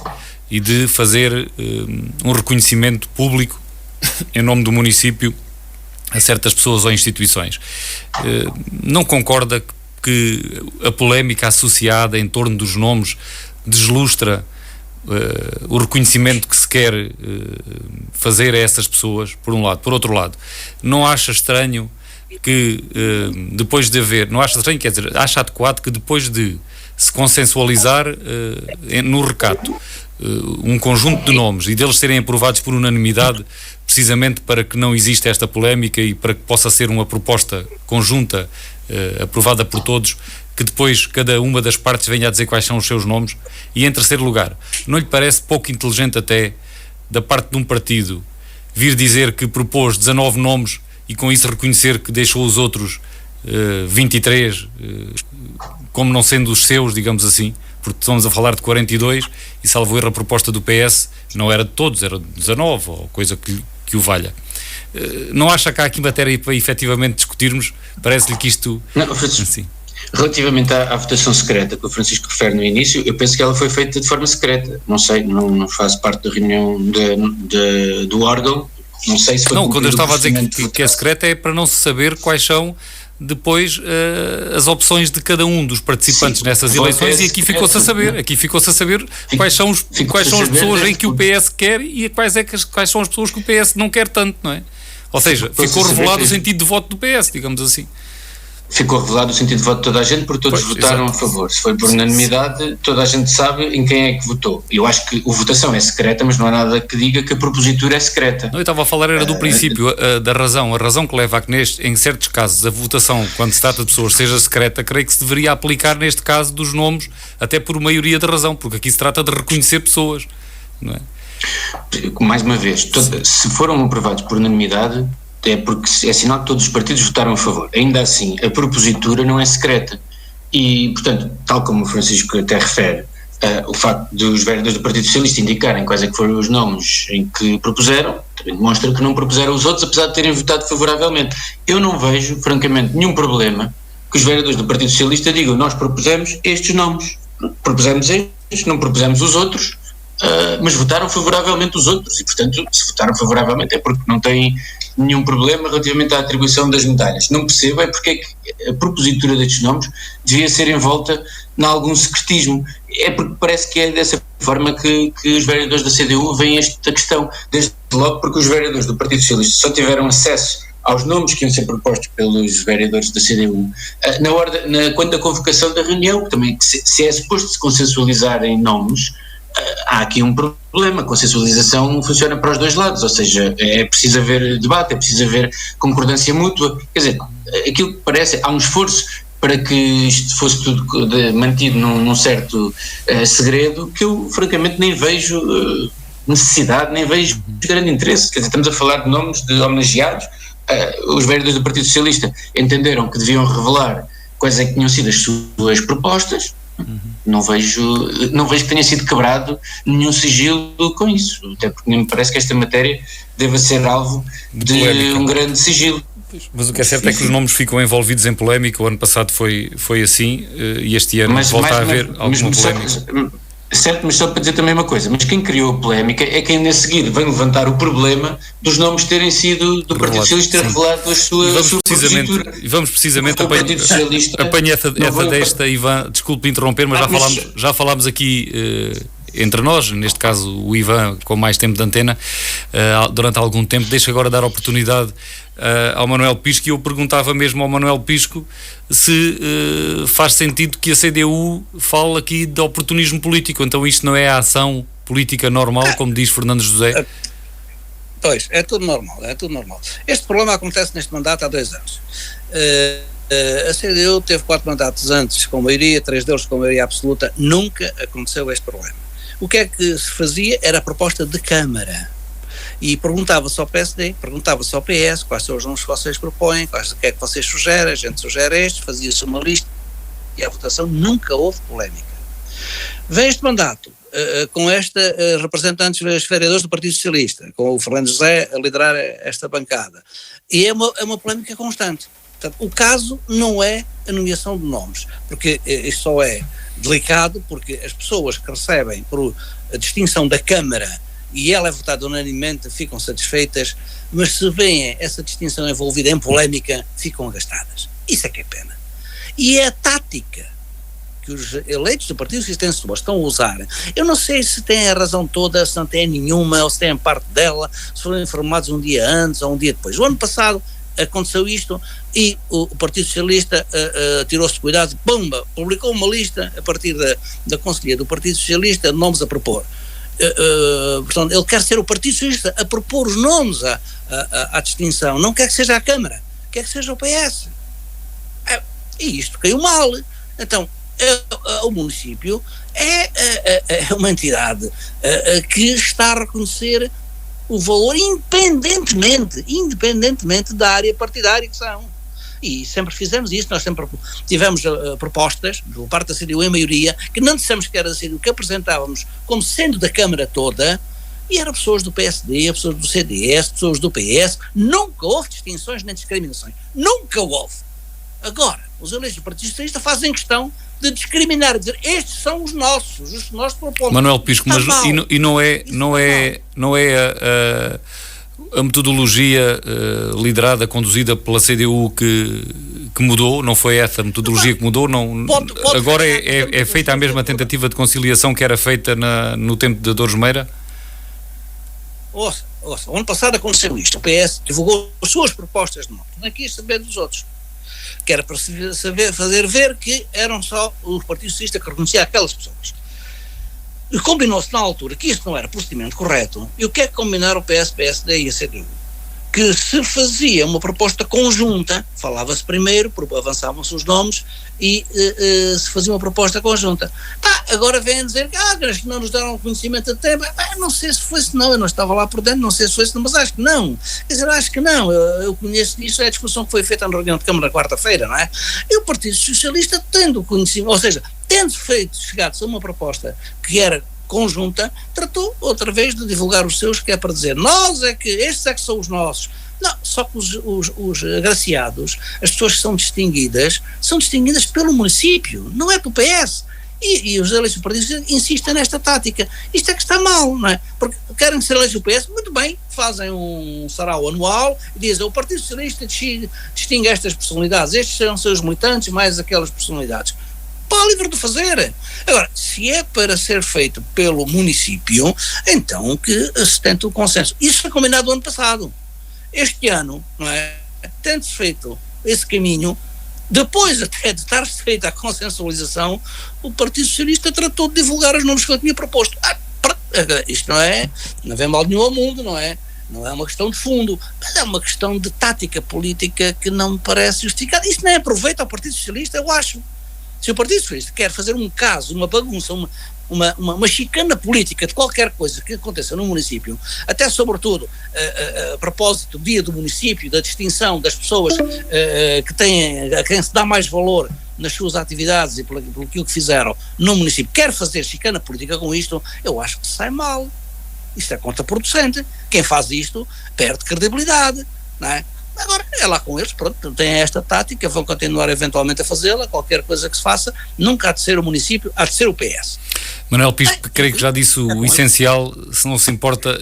e de fazer um reconhecimento público em nome do município a certas pessoas ou instituições. Não concorda que a polémica associada em torno dos nomes deslustra o reconhecimento que se quer fazer a essas pessoas, por um lado? Por outro lado, não acha estranho que depois de haver, não acha estranho, quer dizer, acha adequado que depois de se consensualizar no recato um conjunto de nomes e deles serem aprovados por unanimidade, precisamente para que não exista esta polémica e para que possa ser uma proposta conjunta aprovada por todos, que depois cada uma das partes venha a dizer quais são os seus nomes? E em terceiro lugar, não lhe parece pouco inteligente até da parte de um partido vir dizer que propôs 19 nomes e com isso reconhecer que deixou os outros 23 como não sendo os seus, digamos assim, porque estamos a falar de 42 e, salvo erro, a proposta do PS não era de todos, era de 19 ou coisa que o valha. Não acha que há aqui matéria para efetivamente discutirmos? Parece-lhe que isto... Não, assim. Relativamente à votação secreta que o Francisco refere no início, eu penso que ela foi feita de forma secreta. Não sei, não faço parte da reunião do órgão, não sei se foi... Não, quando eu estava a dizer que é secreta é para não se saber quais são depois as opções de cada um dos participantes nessas eleições, e aqui ficou-se a saber quais são as pessoas em que o PS quer e quais são as pessoas que o PS não quer tanto, não é? Ou seja, ficou revelado o sentido de voto do PS, digamos assim. Ficou revelado o sentido de voto de toda a gente, porque todos votaram a favor. Se foi por unanimidade, toda a gente sabe em quem é que votou. Eu acho que a votação é secreta, mas não há nada que diga que a propositura é secreta. Não, eu estava a falar era do princípio, da razão. A razão que leva a que em certos casos, a votação, quando se trata de pessoas, seja secreta, creio que se deveria aplicar neste caso dos nomes, até por maioria de razão, porque aqui se trata de reconhecer pessoas, não é? Mais uma vez, se foram aprovados por unanimidade, é porque é sinal que todos os partidos votaram a favor. Ainda assim, a propositura não é secreta. E, portanto, tal como o Francisco até refere, o facto dos vereadores do Partido Socialista indicarem quais é que foram os nomes em que propuseram, também demonstra que não propuseram os outros, apesar de terem votado favoravelmente. Eu não vejo, francamente, nenhum problema que os vereadores do Partido Socialista digam: nós propusemos estes nomes. Propusemos estes, não propusemos os outros, mas votaram favoravelmente os outros. E, portanto, se votaram favoravelmente é porque não têm nenhum problema relativamente à atribuição das medalhas. Não percebo é porque é que a propositura destes nomes devia ser envolta em algum secretismo. É porque parece que é dessa forma que os vereadores da CDU veem esta questão. Desde logo porque os vereadores do Partido Socialista só tiveram acesso aos nomes que iam ser propostos pelos vereadores da CDU quando da convocação da reunião, também se é suposto se consensualizarem nomes. Há aqui um problema, a consensualização funciona para os dois lados, ou seja, é preciso haver debate, é preciso haver concordância mútua, quer dizer, aquilo que parece, há um esforço para que isto fosse tudo mantido num certo segredo, que eu francamente nem vejo necessidade, nem vejo grande interesse. Quer dizer, estamos a falar de nomes de homenageados, os vereadores do Partido Socialista entenderam que deviam revelar quais é que tinham sido as suas propostas. Não vejo que tenha sido quebrado nenhum sigilo com isso, até porque me parece que esta matéria deva ser alvo de um grande sigilo. Mas o que é certo é que os nomes ficam envolvidos em polémica. O ano passado foi assim, e este ano volta a haver alguma polémica. Certo, mas só para dizer também uma coisa, mas quem criou a polémica é quem a seguir vem levantar o problema dos nomes terem sido do Partido Socialista ter revelado a sua propositura. E vamos precisamente apanhar essa deixa, Ivan, desculpe interromper, mas já falámos aqui entre nós, neste caso o Ivan com mais tempo de antena, durante algum tempo. Deixo agora dar oportunidade ao Manuel Pisco, e eu perguntava mesmo ao Manuel Pisco se faz sentido que a CDU fale aqui de oportunismo político. Então isto não é a ação política normal, como diz Fernando José? Pois, é tudo normal. Este problema acontece neste mandato há 2 anos. A CDU teve 4 mandatos antes com maioria, 3 deles com maioria absoluta. Nunca aconteceu este problema. O que é que se fazia? Era a proposta de Câmara. E perguntava-se ao PSD, perguntava-se ao PS quais são os nomes que vocês propõem, o que é que vocês sugerem, a gente sugere estes, fazia-se uma lista e a votação nunca houve polémica. Vem este mandato, com representantes dos vereadores do Partido Socialista, com o Fernando José a liderar esta bancada, e é uma polémica constante. Portanto, o caso não é a nomeação de nomes, porque isto só é delicado porque as pessoas que recebem por a distinção da Câmara e ela é votada unanimemente ficam satisfeitas, mas se veem essa distinção envolvida em polémica, ficam agastadas. Isso é que é pena. E é a tática que os eleitos do Partido Socialista estão a usar. Eu não sei se têm a razão toda, se não têm nenhuma, ou se têm parte dela, se foram informados um dia antes ou um dia depois. O ano passado aconteceu isto e o Partido Socialista tirou-se de cuidado, pumba, publicou uma lista a partir da Conselhia do Partido Socialista de nomes a propor. Portanto, ele quer ser o Partido Socialista a propor os nomes à distinção, não quer que seja a Câmara, quer que seja o PS. E isto caiu mal. Então, o município é uma entidade que está a reconhecer o valor independentemente da área partidária que são. E sempre fizemos isso, nós sempre tivemos propostas, do parte da CDU em maioria, que não dissemos que era da CDU, que apresentávamos como sendo da Câmara toda, e eram pessoas do PSD, pessoas do CDS, pessoas do PS, nunca houve distinções nem discriminações, nunca houve. Agora, os eleitos do Partido Socialista fazem questão de discriminar, dizer, estes são os nossos, os que nós propomos. Manuel Pisco, mas não é a metodologia liderada, conduzida pela CDU que mudou? Não foi essa a metodologia que mudou? Agora é feita a mesma tentativa de conciliação que era feita no tempo de Dores Meira? Ouça, o ano passado aconteceu isto, o PS divulgou as suas propostas de nome, não quis saber dos outros, que era para fazer ver que eram só o Partido Socialista que reconhecia aquelas pessoas. E combinou-se na altura que isso não era procedimento correto. E o que é que combinaram o PS, PSD e a CDU? Que se fazia uma proposta conjunta, falava-se primeiro, avançavam-se os nomes e se fazia uma proposta conjunta. Agora vêm dizer que não nos deram conhecimento a tempo. Não sei se foi se não, eu não estava lá por dentro, não sei se foi se não, mas acho que não. Quer dizer, acho que não, eu conheço disso, é a discussão que foi feita na reunião de Câmara na quarta-feira, não é? E o Partido Socialista tendo conhecimento, ou seja, tendo chegado a uma proposta que era conjunta, tratou outra vez de divulgar os seus, que é para dizer, estes é que são os nossos. Não, só que os agraciados, as pessoas que são distinguidas pelo município, não é pelo PS. E os eleitos do Partido insistem nesta tática. Isto é que está mal, não é? Porque querem ser eleitos do PS, muito bem, fazem um sarau anual e dizem, o Partido Socialista distingue estas personalidades, estes são seus militantes, mais aquelas personalidades. Livre de fazer. Agora, se é para ser feito pelo município, então que se tente o consenso. Isso foi combinado no ano passado. Este ano, não é? Tendo-se feito esse caminho, depois até de estar feita a consensualização, o Partido Socialista tratou de divulgar os nomes que eu tinha proposto. Isto não vem mal nenhum ao mundo, não é? Não é uma questão de fundo, mas é uma questão de tática política que não me parece justificada. Isto nem aproveita ao Partido Socialista, eu acho. Se o Partido Socialista quer fazer um caso, uma bagunça, uma chicana política de qualquer coisa que aconteça no município, até sobretudo a propósito do dia do município, da distinção das pessoas a quem se dá mais valor nas suas atividades e pelo que fizeram no município, quer fazer chicana política com isto, eu acho que sai mal. Isto é contraproducente. Quem faz isto perde credibilidade, não é? Agora, é lá com eles, pronto, têm esta tática, vão continuar eventualmente a fazê-la, qualquer coisa que se faça, nunca há de ser o município, há de ser o PS. Manuel Pisco, creio que já disse o essencial. Se não se importa,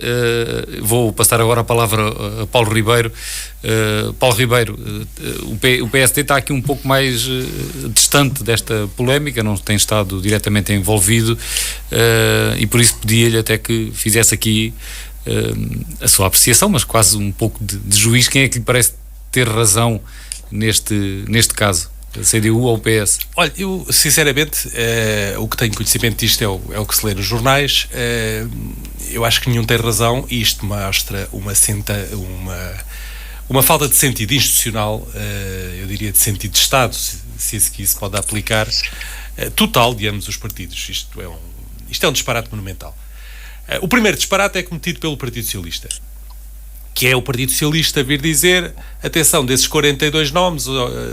vou passar agora a palavra a Paulo Ribeiro. Paulo Ribeiro, o PSD está aqui um pouco mais distante desta polémica, não tem estado diretamente envolvido, e por isso pedia-lhe até que fizesse aqui a sua apreciação, mas quase um pouco de juiz. Quem é que lhe parece ter razão neste caso? A CDU ou o PS? Olha, eu sinceramente o que tenho conhecimento disto é o que se lê nos jornais. Eu acho que nenhum tem razão, e isto mostra uma falta de sentido institucional, eu diria de sentido de Estado, se isso pode aplicar, total de ambos os partidos. Isto é um disparate monumental. O primeiro disparate é cometido pelo Partido Socialista, que é o Partido Socialista vir dizer, atenção, desses 42 nomes,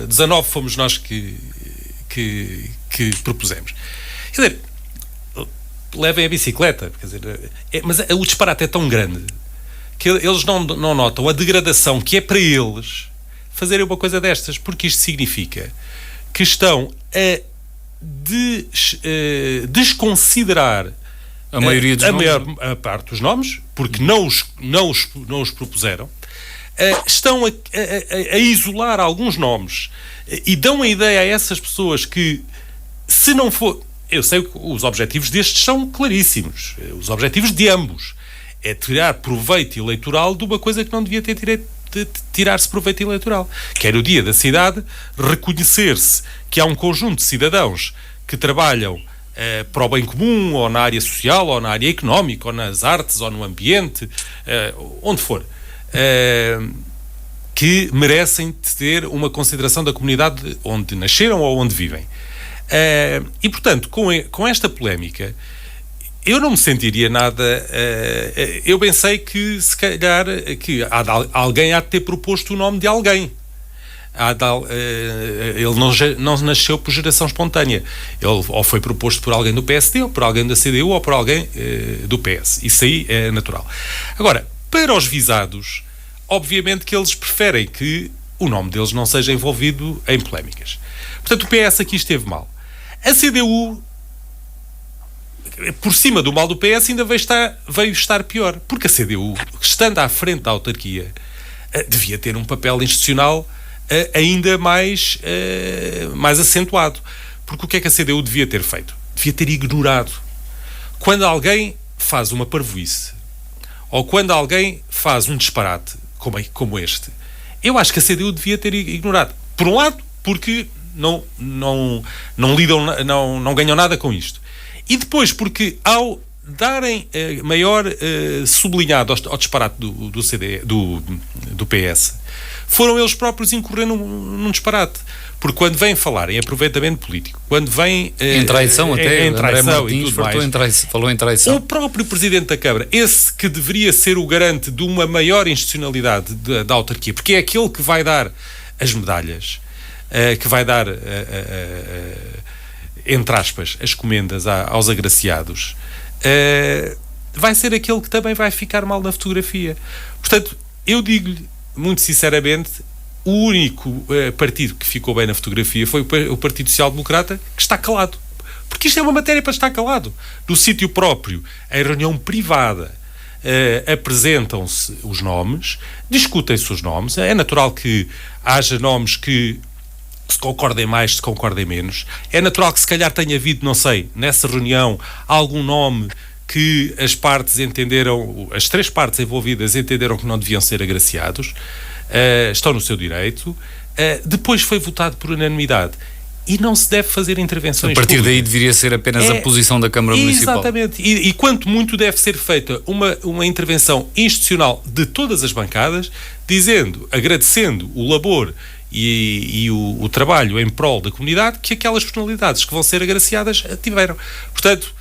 19 fomos nós que propusemos. Quer dizer, levem a bicicleta, quer dizer, mas o disparate é tão grande que eles não notam a degradação que é para eles fazerem uma coisa destas, porque isto significa que estão a desconsiderar a maioria dos nomes, a parte dos nomes, porque não os propuseram, estão a isolar alguns nomes e dão a ideia a essas pessoas que, se não for... Eu sei que os objetivos destes são claríssimos, os objetivos de ambos, é tirar proveito eleitoral de uma coisa que não devia ter direito de tirar-se proveito eleitoral, que era o Dia da Cidade, reconhecer-se que há um conjunto de cidadãos que trabalham para o bem comum, ou na área social, ou na área económica, ou nas artes, ou no ambiente, onde for, que merecem ter uma consideração da comunidade onde nasceram ou onde vivem. E, portanto, com esta polémica, eu não me sentiria nada... eu pensei que, se calhar, que alguém há de ter proposto o nome de alguém. Ele não nasceu por geração espontânea. Ele ou foi proposto por alguém do PSD, ou por alguém da CDU, ou por alguém do PS. Isso aí é natural. Agora, para os visados, obviamente que eles preferem que o nome deles não seja envolvido em polémicas. Portanto, o PS aqui esteve mal. A CDU, por cima do mal do PS, ainda veio estar pior, porque a CDU, estando à frente da autarquia, devia ter um papel institucional ainda mais acentuado. Porque o que é que a CDU devia ter feito? Devia ter ignorado. Quando alguém faz uma parvoíce, ou quando alguém faz um disparate como este, eu acho que a CDU devia ter ignorado. Por um lado, porque não ganham nada com isto. E depois, porque ao darem maior sublinhado ao disparate do PS, foram eles próprios incorrer num disparate. Porque quando vêm falar em aproveitamento político, quando vêm... em traição até, em traição e tudo mais, falou em traição. O próprio Presidente da Câmara, esse que deveria ser o garante de uma maior institucionalidade da autarquia, porque é aquele que vai dar as medalhas, que vai dar, entre aspas, as comendas aos agraciados, vai ser aquele que também vai ficar mal na fotografia. Portanto, eu digo-lhe, muito sinceramente, o único partido que ficou bem na fotografia foi o Partido Social Democrata, que está calado. Porque isto é uma matéria para estar calado. No sítio próprio, em reunião privada, apresentam-se os nomes, discutem-se os nomes. É natural que haja nomes que se concordem mais, se concordem menos. É natural que se calhar tenha havido, não sei, nessa reunião, algum nome que as partes entenderam, as três partes envolvidas entenderam que não deviam ser agraciados, estão no seu direito. Depois foi votado por unanimidade. E não se deve fazer intervenções. A partir públicas. daí deveria ser apenas a posição da Câmara Municipal. Exatamente. E quanto muito deve ser feita uma intervenção institucional de todas as bancadas, agradecendo o labor e o trabalho em prol da comunidade que aquelas personalidades que vão ser agraciadas tiveram. Portanto,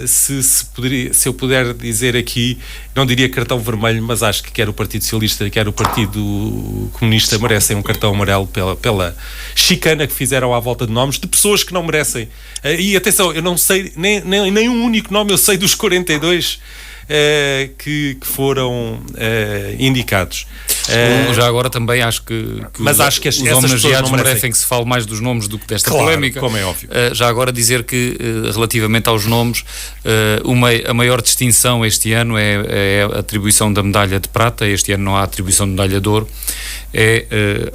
se eu puder dizer aqui, não diria cartão vermelho, mas acho que quer o Partido Socialista, quer o Partido Comunista merecem um cartão amarelo pela chicana que fizeram à volta de nomes de pessoas que não merecem. E atenção, eu não sei nem um único nome, eu sei dos 42 que foram indicados. Já agora também acho que mas acho que os homenageados merecem que se fale mais dos nomes do que desta polémica. Como é óbvio. Já agora dizer que, relativamente aos nomes, a maior distinção este ano é a atribuição da medalha de prata. Este ano não há atribuição de medalha de ouro.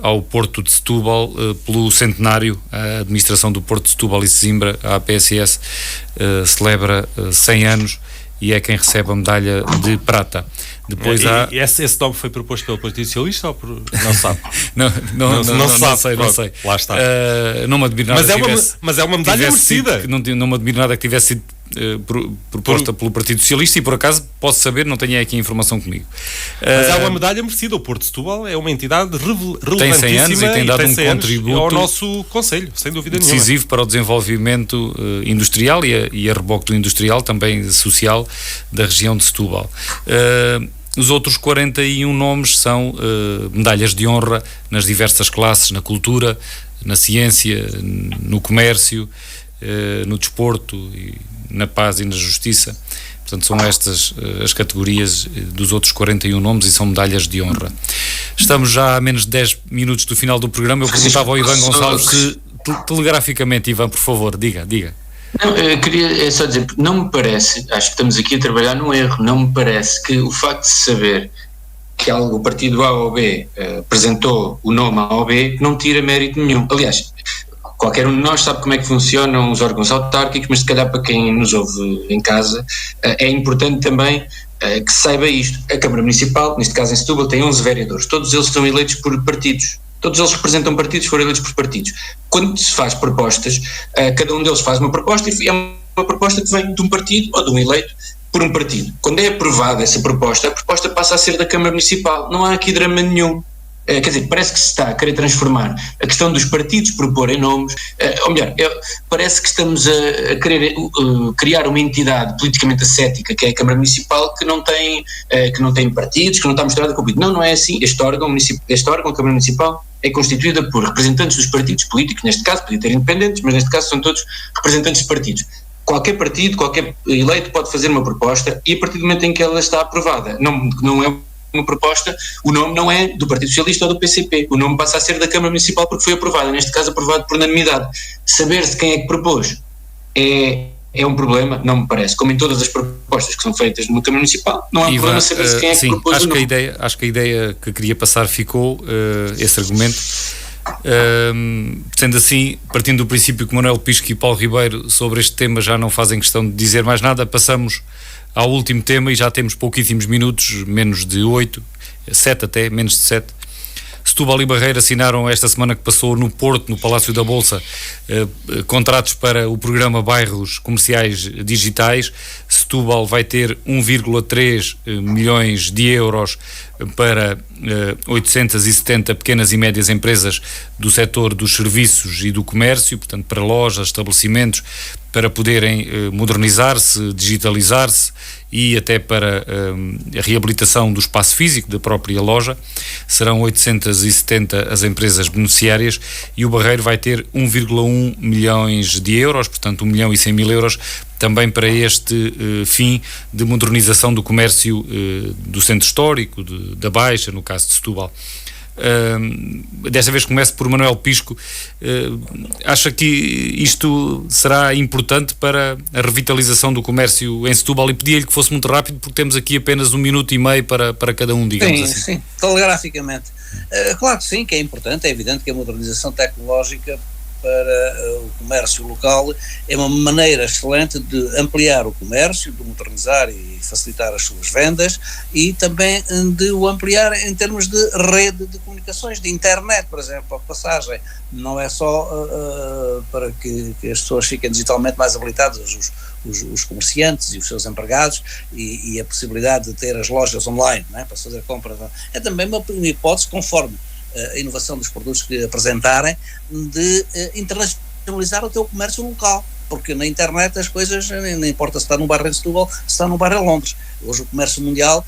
Ao Porto de Setúbal, pelo centenário. A administração do Porto de Setúbal e Sesimbra, a APSS, celebra 100 anos e é quem recebe a medalha de prata. Depois esse nome foi proposto pelo Partido Socialista ou por... Não sabe? não sei. Lá está. Não me admiro nada mas é uma medalha merecida. Não me admiro nada que tivesse sido proposta pelo Partido Socialista, e por acaso posso saber, não tenho aqui a informação comigo. Mas é uma medalha merecida. O Porto de Setúbal é uma entidade relevantíssima, tem 100 anos e tem dado um contributo ao nosso Conselho, sem dúvida nenhuma. Decisivo para o desenvolvimento industrial e a reboque do industrial, também social, da região de Setúbal. Os outros 41 nomes são medalhas de honra nas diversas classes, na cultura, na ciência, no comércio, no desporto, na paz e na justiça. Portanto, são estas as categorias dos outros 41 nomes e são medalhas de honra. Estamos já a menos de 10 minutos do final do programa. Eu perguntava ao Ivan Gonçalves se, telegraficamente, Ivan, por favor, diga. Não, eu queria só dizer, não me parece, acho que estamos aqui a trabalhar num erro, não me parece que o facto de saber que o partido A ou B apresentou o nome A ou B não tira mérito nenhum. Aliás, qualquer um de nós sabe como é que funcionam os órgãos autárquicos, mas se calhar para quem nos ouve em casa é importante também que saiba isto. A Câmara Municipal, neste caso em Setúbal, tem 11 vereadores, todos eles são eleitos por partidos. Todos eles representam partidos, foram eleitos por partidos. Quando se faz propostas, cada um deles faz uma proposta e é uma proposta que vem de um partido ou de um eleito por um partido. Quando é aprovada essa proposta, a proposta passa a ser da Câmara Municipal. Não há aqui drama nenhum. Quer dizer, parece que se está a querer transformar a questão dos partidos proporem nomes, ou melhor, parece que estamos a querer criar uma entidade politicamente ascética, que é a Câmara Municipal, que não tem partidos, que não está mostrada como partido. Não é assim. Este órgão, a Câmara Municipal, é constituída por representantes dos partidos políticos, neste caso podia ter independentes, mas neste caso são todos representantes de partidos. Qualquer partido, qualquer eleito pode fazer uma proposta e a partir do momento em que ela está aprovada, não é uma proposta, o nome não é do Partido Socialista ou do PCP, o nome passa a ser da Câmara Municipal porque foi aprovado, neste caso aprovado por unanimidade. Saber-se quem é que propôs é um problema, não me parece, como em todas as propostas que são feitas numa Câmara Municipal, não há problema saber-se quem é que propôs o nome. Acho que a ideia que queria passar ficou, esse argumento. Sendo assim, partindo do princípio que Manuel Pisco e Paulo Ribeiro sobre este tema já não fazem questão de dizer mais nada, passamos ao último tema e já temos pouquíssimos minutos, menos de 8, 7 até, menos de 7. Setúbal e Barreira assinaram esta semana que passou no Porto, no Palácio da Bolsa, contratos para o programa Bairros Comerciais Digitais. Setúbal vai ter 1,3 milhões de euros para 870 pequenas e médias empresas do setor dos serviços e do comércio, portanto para lojas, estabelecimentos, para poderem modernizar-se, digitalizar-se e até para a reabilitação do espaço físico da própria loja. Serão 870 as empresas beneficiárias e o Barreiro vai ter 1,1 milhões de euros, portanto 1 milhão e 100 mil euros também para este fim de modernização do comércio do centro histórico, da Baixa, no caso de Setúbal. Desta vez começo por Manuel Pisco. Acha que isto será importante para a revitalização do comércio em Setúbal? E pedia-lhe que fosse muito rápido porque temos aqui apenas 1 minuto e meio para cada um, digamos assim. Sim, telegraficamente. Claro que sim, que é importante, é evidente que a modernização tecnológica para o comércio local é uma maneira excelente de ampliar o comércio, de modernizar e facilitar as suas vendas e também de o ampliar em termos de rede de comunicações, de internet, por exemplo, a passagem. Não é só para que as pessoas fiquem digitalmente mais habilitadas, os comerciantes e os seus empregados e a possibilidade de ter as lojas online, não é? Para fazer compras. É também uma hipótese conforme a inovação dos produtos que apresentarem, de internacionalizar o teu comércio local, porque na internet as coisas, não importa se está no bairro de Setúbal, se está no bairro de Londres. Hoje o comércio mundial,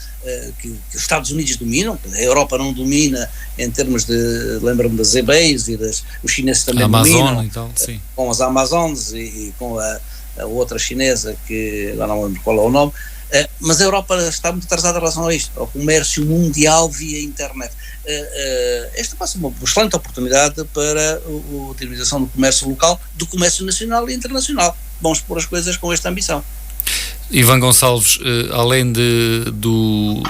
que os Estados Unidos dominam, a Europa não domina em termos de, lembro-me das eBays e os chineses também dominam, e tal, sim. Com as Amazones e com a outra chinesa, que agora não lembro qual é o nome, Mas a Europa está muito atrasada em relação a isto, ao comércio mundial via internet. Esta pode ser uma excelente oportunidade para a utilização do comércio local, do comércio nacional e internacional. Vamos pôr as coisas com esta ambição. Ivan Gonçalves, além do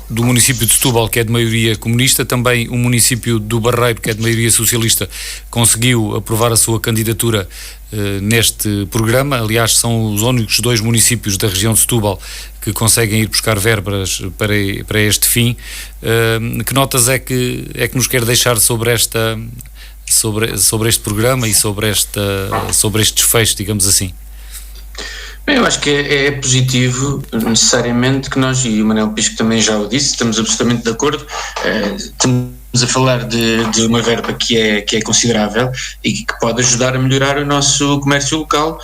município de Setúbal, que é de maioria comunista, também o município do Barreiro, que é de maioria socialista, conseguiu aprovar a sua candidatura neste programa. Aliás, são os únicos 2 municípios da região de Setúbal que conseguem ir buscar verbas para este fim. Que notas é que nos quer deixar sobre este programa e sobre este desfecho, digamos assim? Bem, eu acho que é positivo, necessariamente, que nós, e o Manuel Pisco também já o disse, estamos absolutamente de acordo, estamos a falar de uma verba que é considerável e que pode ajudar a melhorar o nosso comércio local.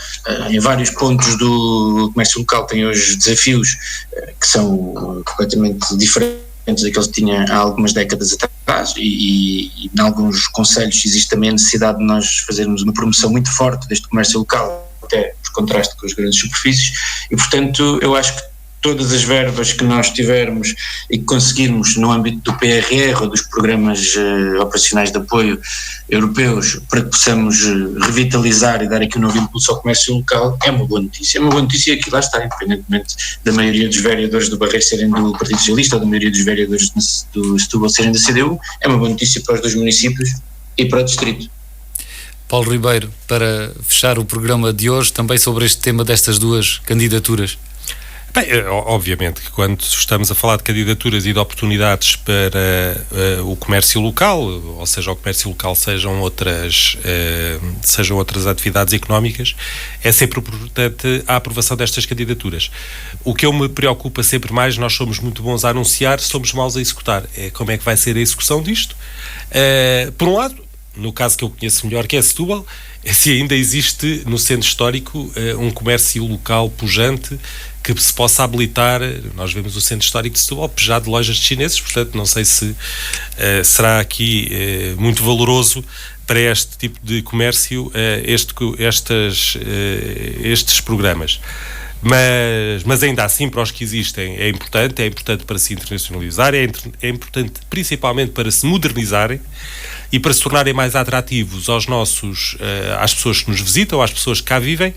Em vários pontos do comércio local tem hoje desafios que são completamente diferentes daqueles que tinha há algumas décadas atrás e em alguns concelhos existe também a necessidade de nós fazermos uma promoção muito forte deste comércio local, até por contraste com as grandes superfícies, e portanto eu acho que todas as verbas que nós tivermos e que conseguirmos no âmbito do PRR ou dos programas operacionais de apoio europeus para que possamos revitalizar e dar aqui um novo impulso ao comércio local é uma boa notícia. É uma boa notícia que lá está, independentemente da maioria dos vereadores do Barreiro serem do Partido Socialista ou da maioria dos vereadores do Setúbal serem da CDU, é uma boa notícia para os 2 municípios e para o distrito. Paulo Ribeiro, para fechar o programa de hoje, também sobre este tema destas 2 candidaturas. Bem, obviamente que quando estamos a falar de candidaturas e de oportunidades para o comércio local, ou seja, o comércio local sejam outras atividades económicas, é sempre importante a aprovação destas candidaturas. O que eu me preocupa sempre mais, nós somos muito bons a anunciar, somos maus a executar. É como é que vai ser a execução disto. Por um lado, no caso que eu conheço melhor, que é Setúbal, se ainda existe no centro histórico um comércio local pujante que se possa habilitar. Nós vemos o centro histórico de Setúbal pejado de lojas de chineses, portanto não sei se será aqui muito valoroso para este tipo de comércio estes programas. Mas ainda assim, para os que existem, é importante para se internacionalizar, é importante principalmente para se modernizarem e para se tornarem mais atrativos às pessoas que nos visitam, às pessoas que cá vivem,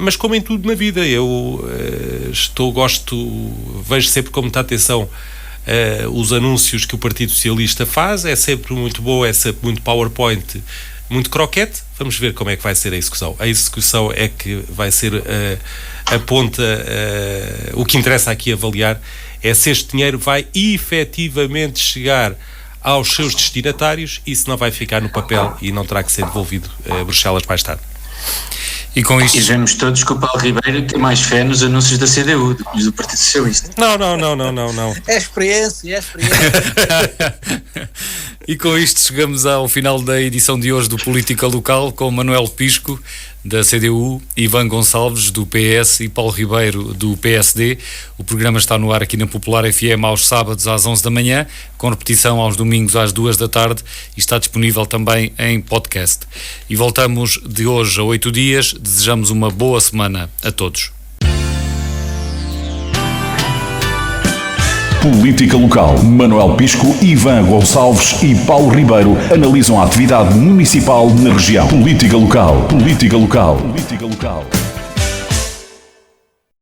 mas como em tudo na vida, eu vejo sempre com muita atenção os anúncios que o Partido Socialista faz, é sempre muito bom, é sempre muito PowerPoint, muito croquete. Vamos ver como é que vai ser a execução. A execução é que vai ser a ponta, o que interessa aqui avaliar é se este dinheiro vai efetivamente chegar aos seus destinatários e se não vai ficar no papel e não terá que ser devolvido a Bruxelas mais tarde. E com isto... E vemos todos que o Paulo Ribeiro tem mais fé nos anúncios da CDU do que do Partido Socialista. Não. É experiência. E com isto chegamos ao final da edição de hoje do Política Local, com Manuel Pisco, da CDU, Ivan Gonçalves, do PS, e Paulo Ribeiro, do PSD. O programa está no ar aqui na Popular FM aos sábados às 11 da manhã, com repetição aos domingos às 2 da tarde, e está disponível também em podcast. E voltamos de hoje a 8 dias. Desejamos uma boa semana a todos. Política Local. Manuel Pisco, Ivan Gonçalves e Paulo Ribeiro analisam a atividade municipal na região. Política Local. Política Local. Política Local.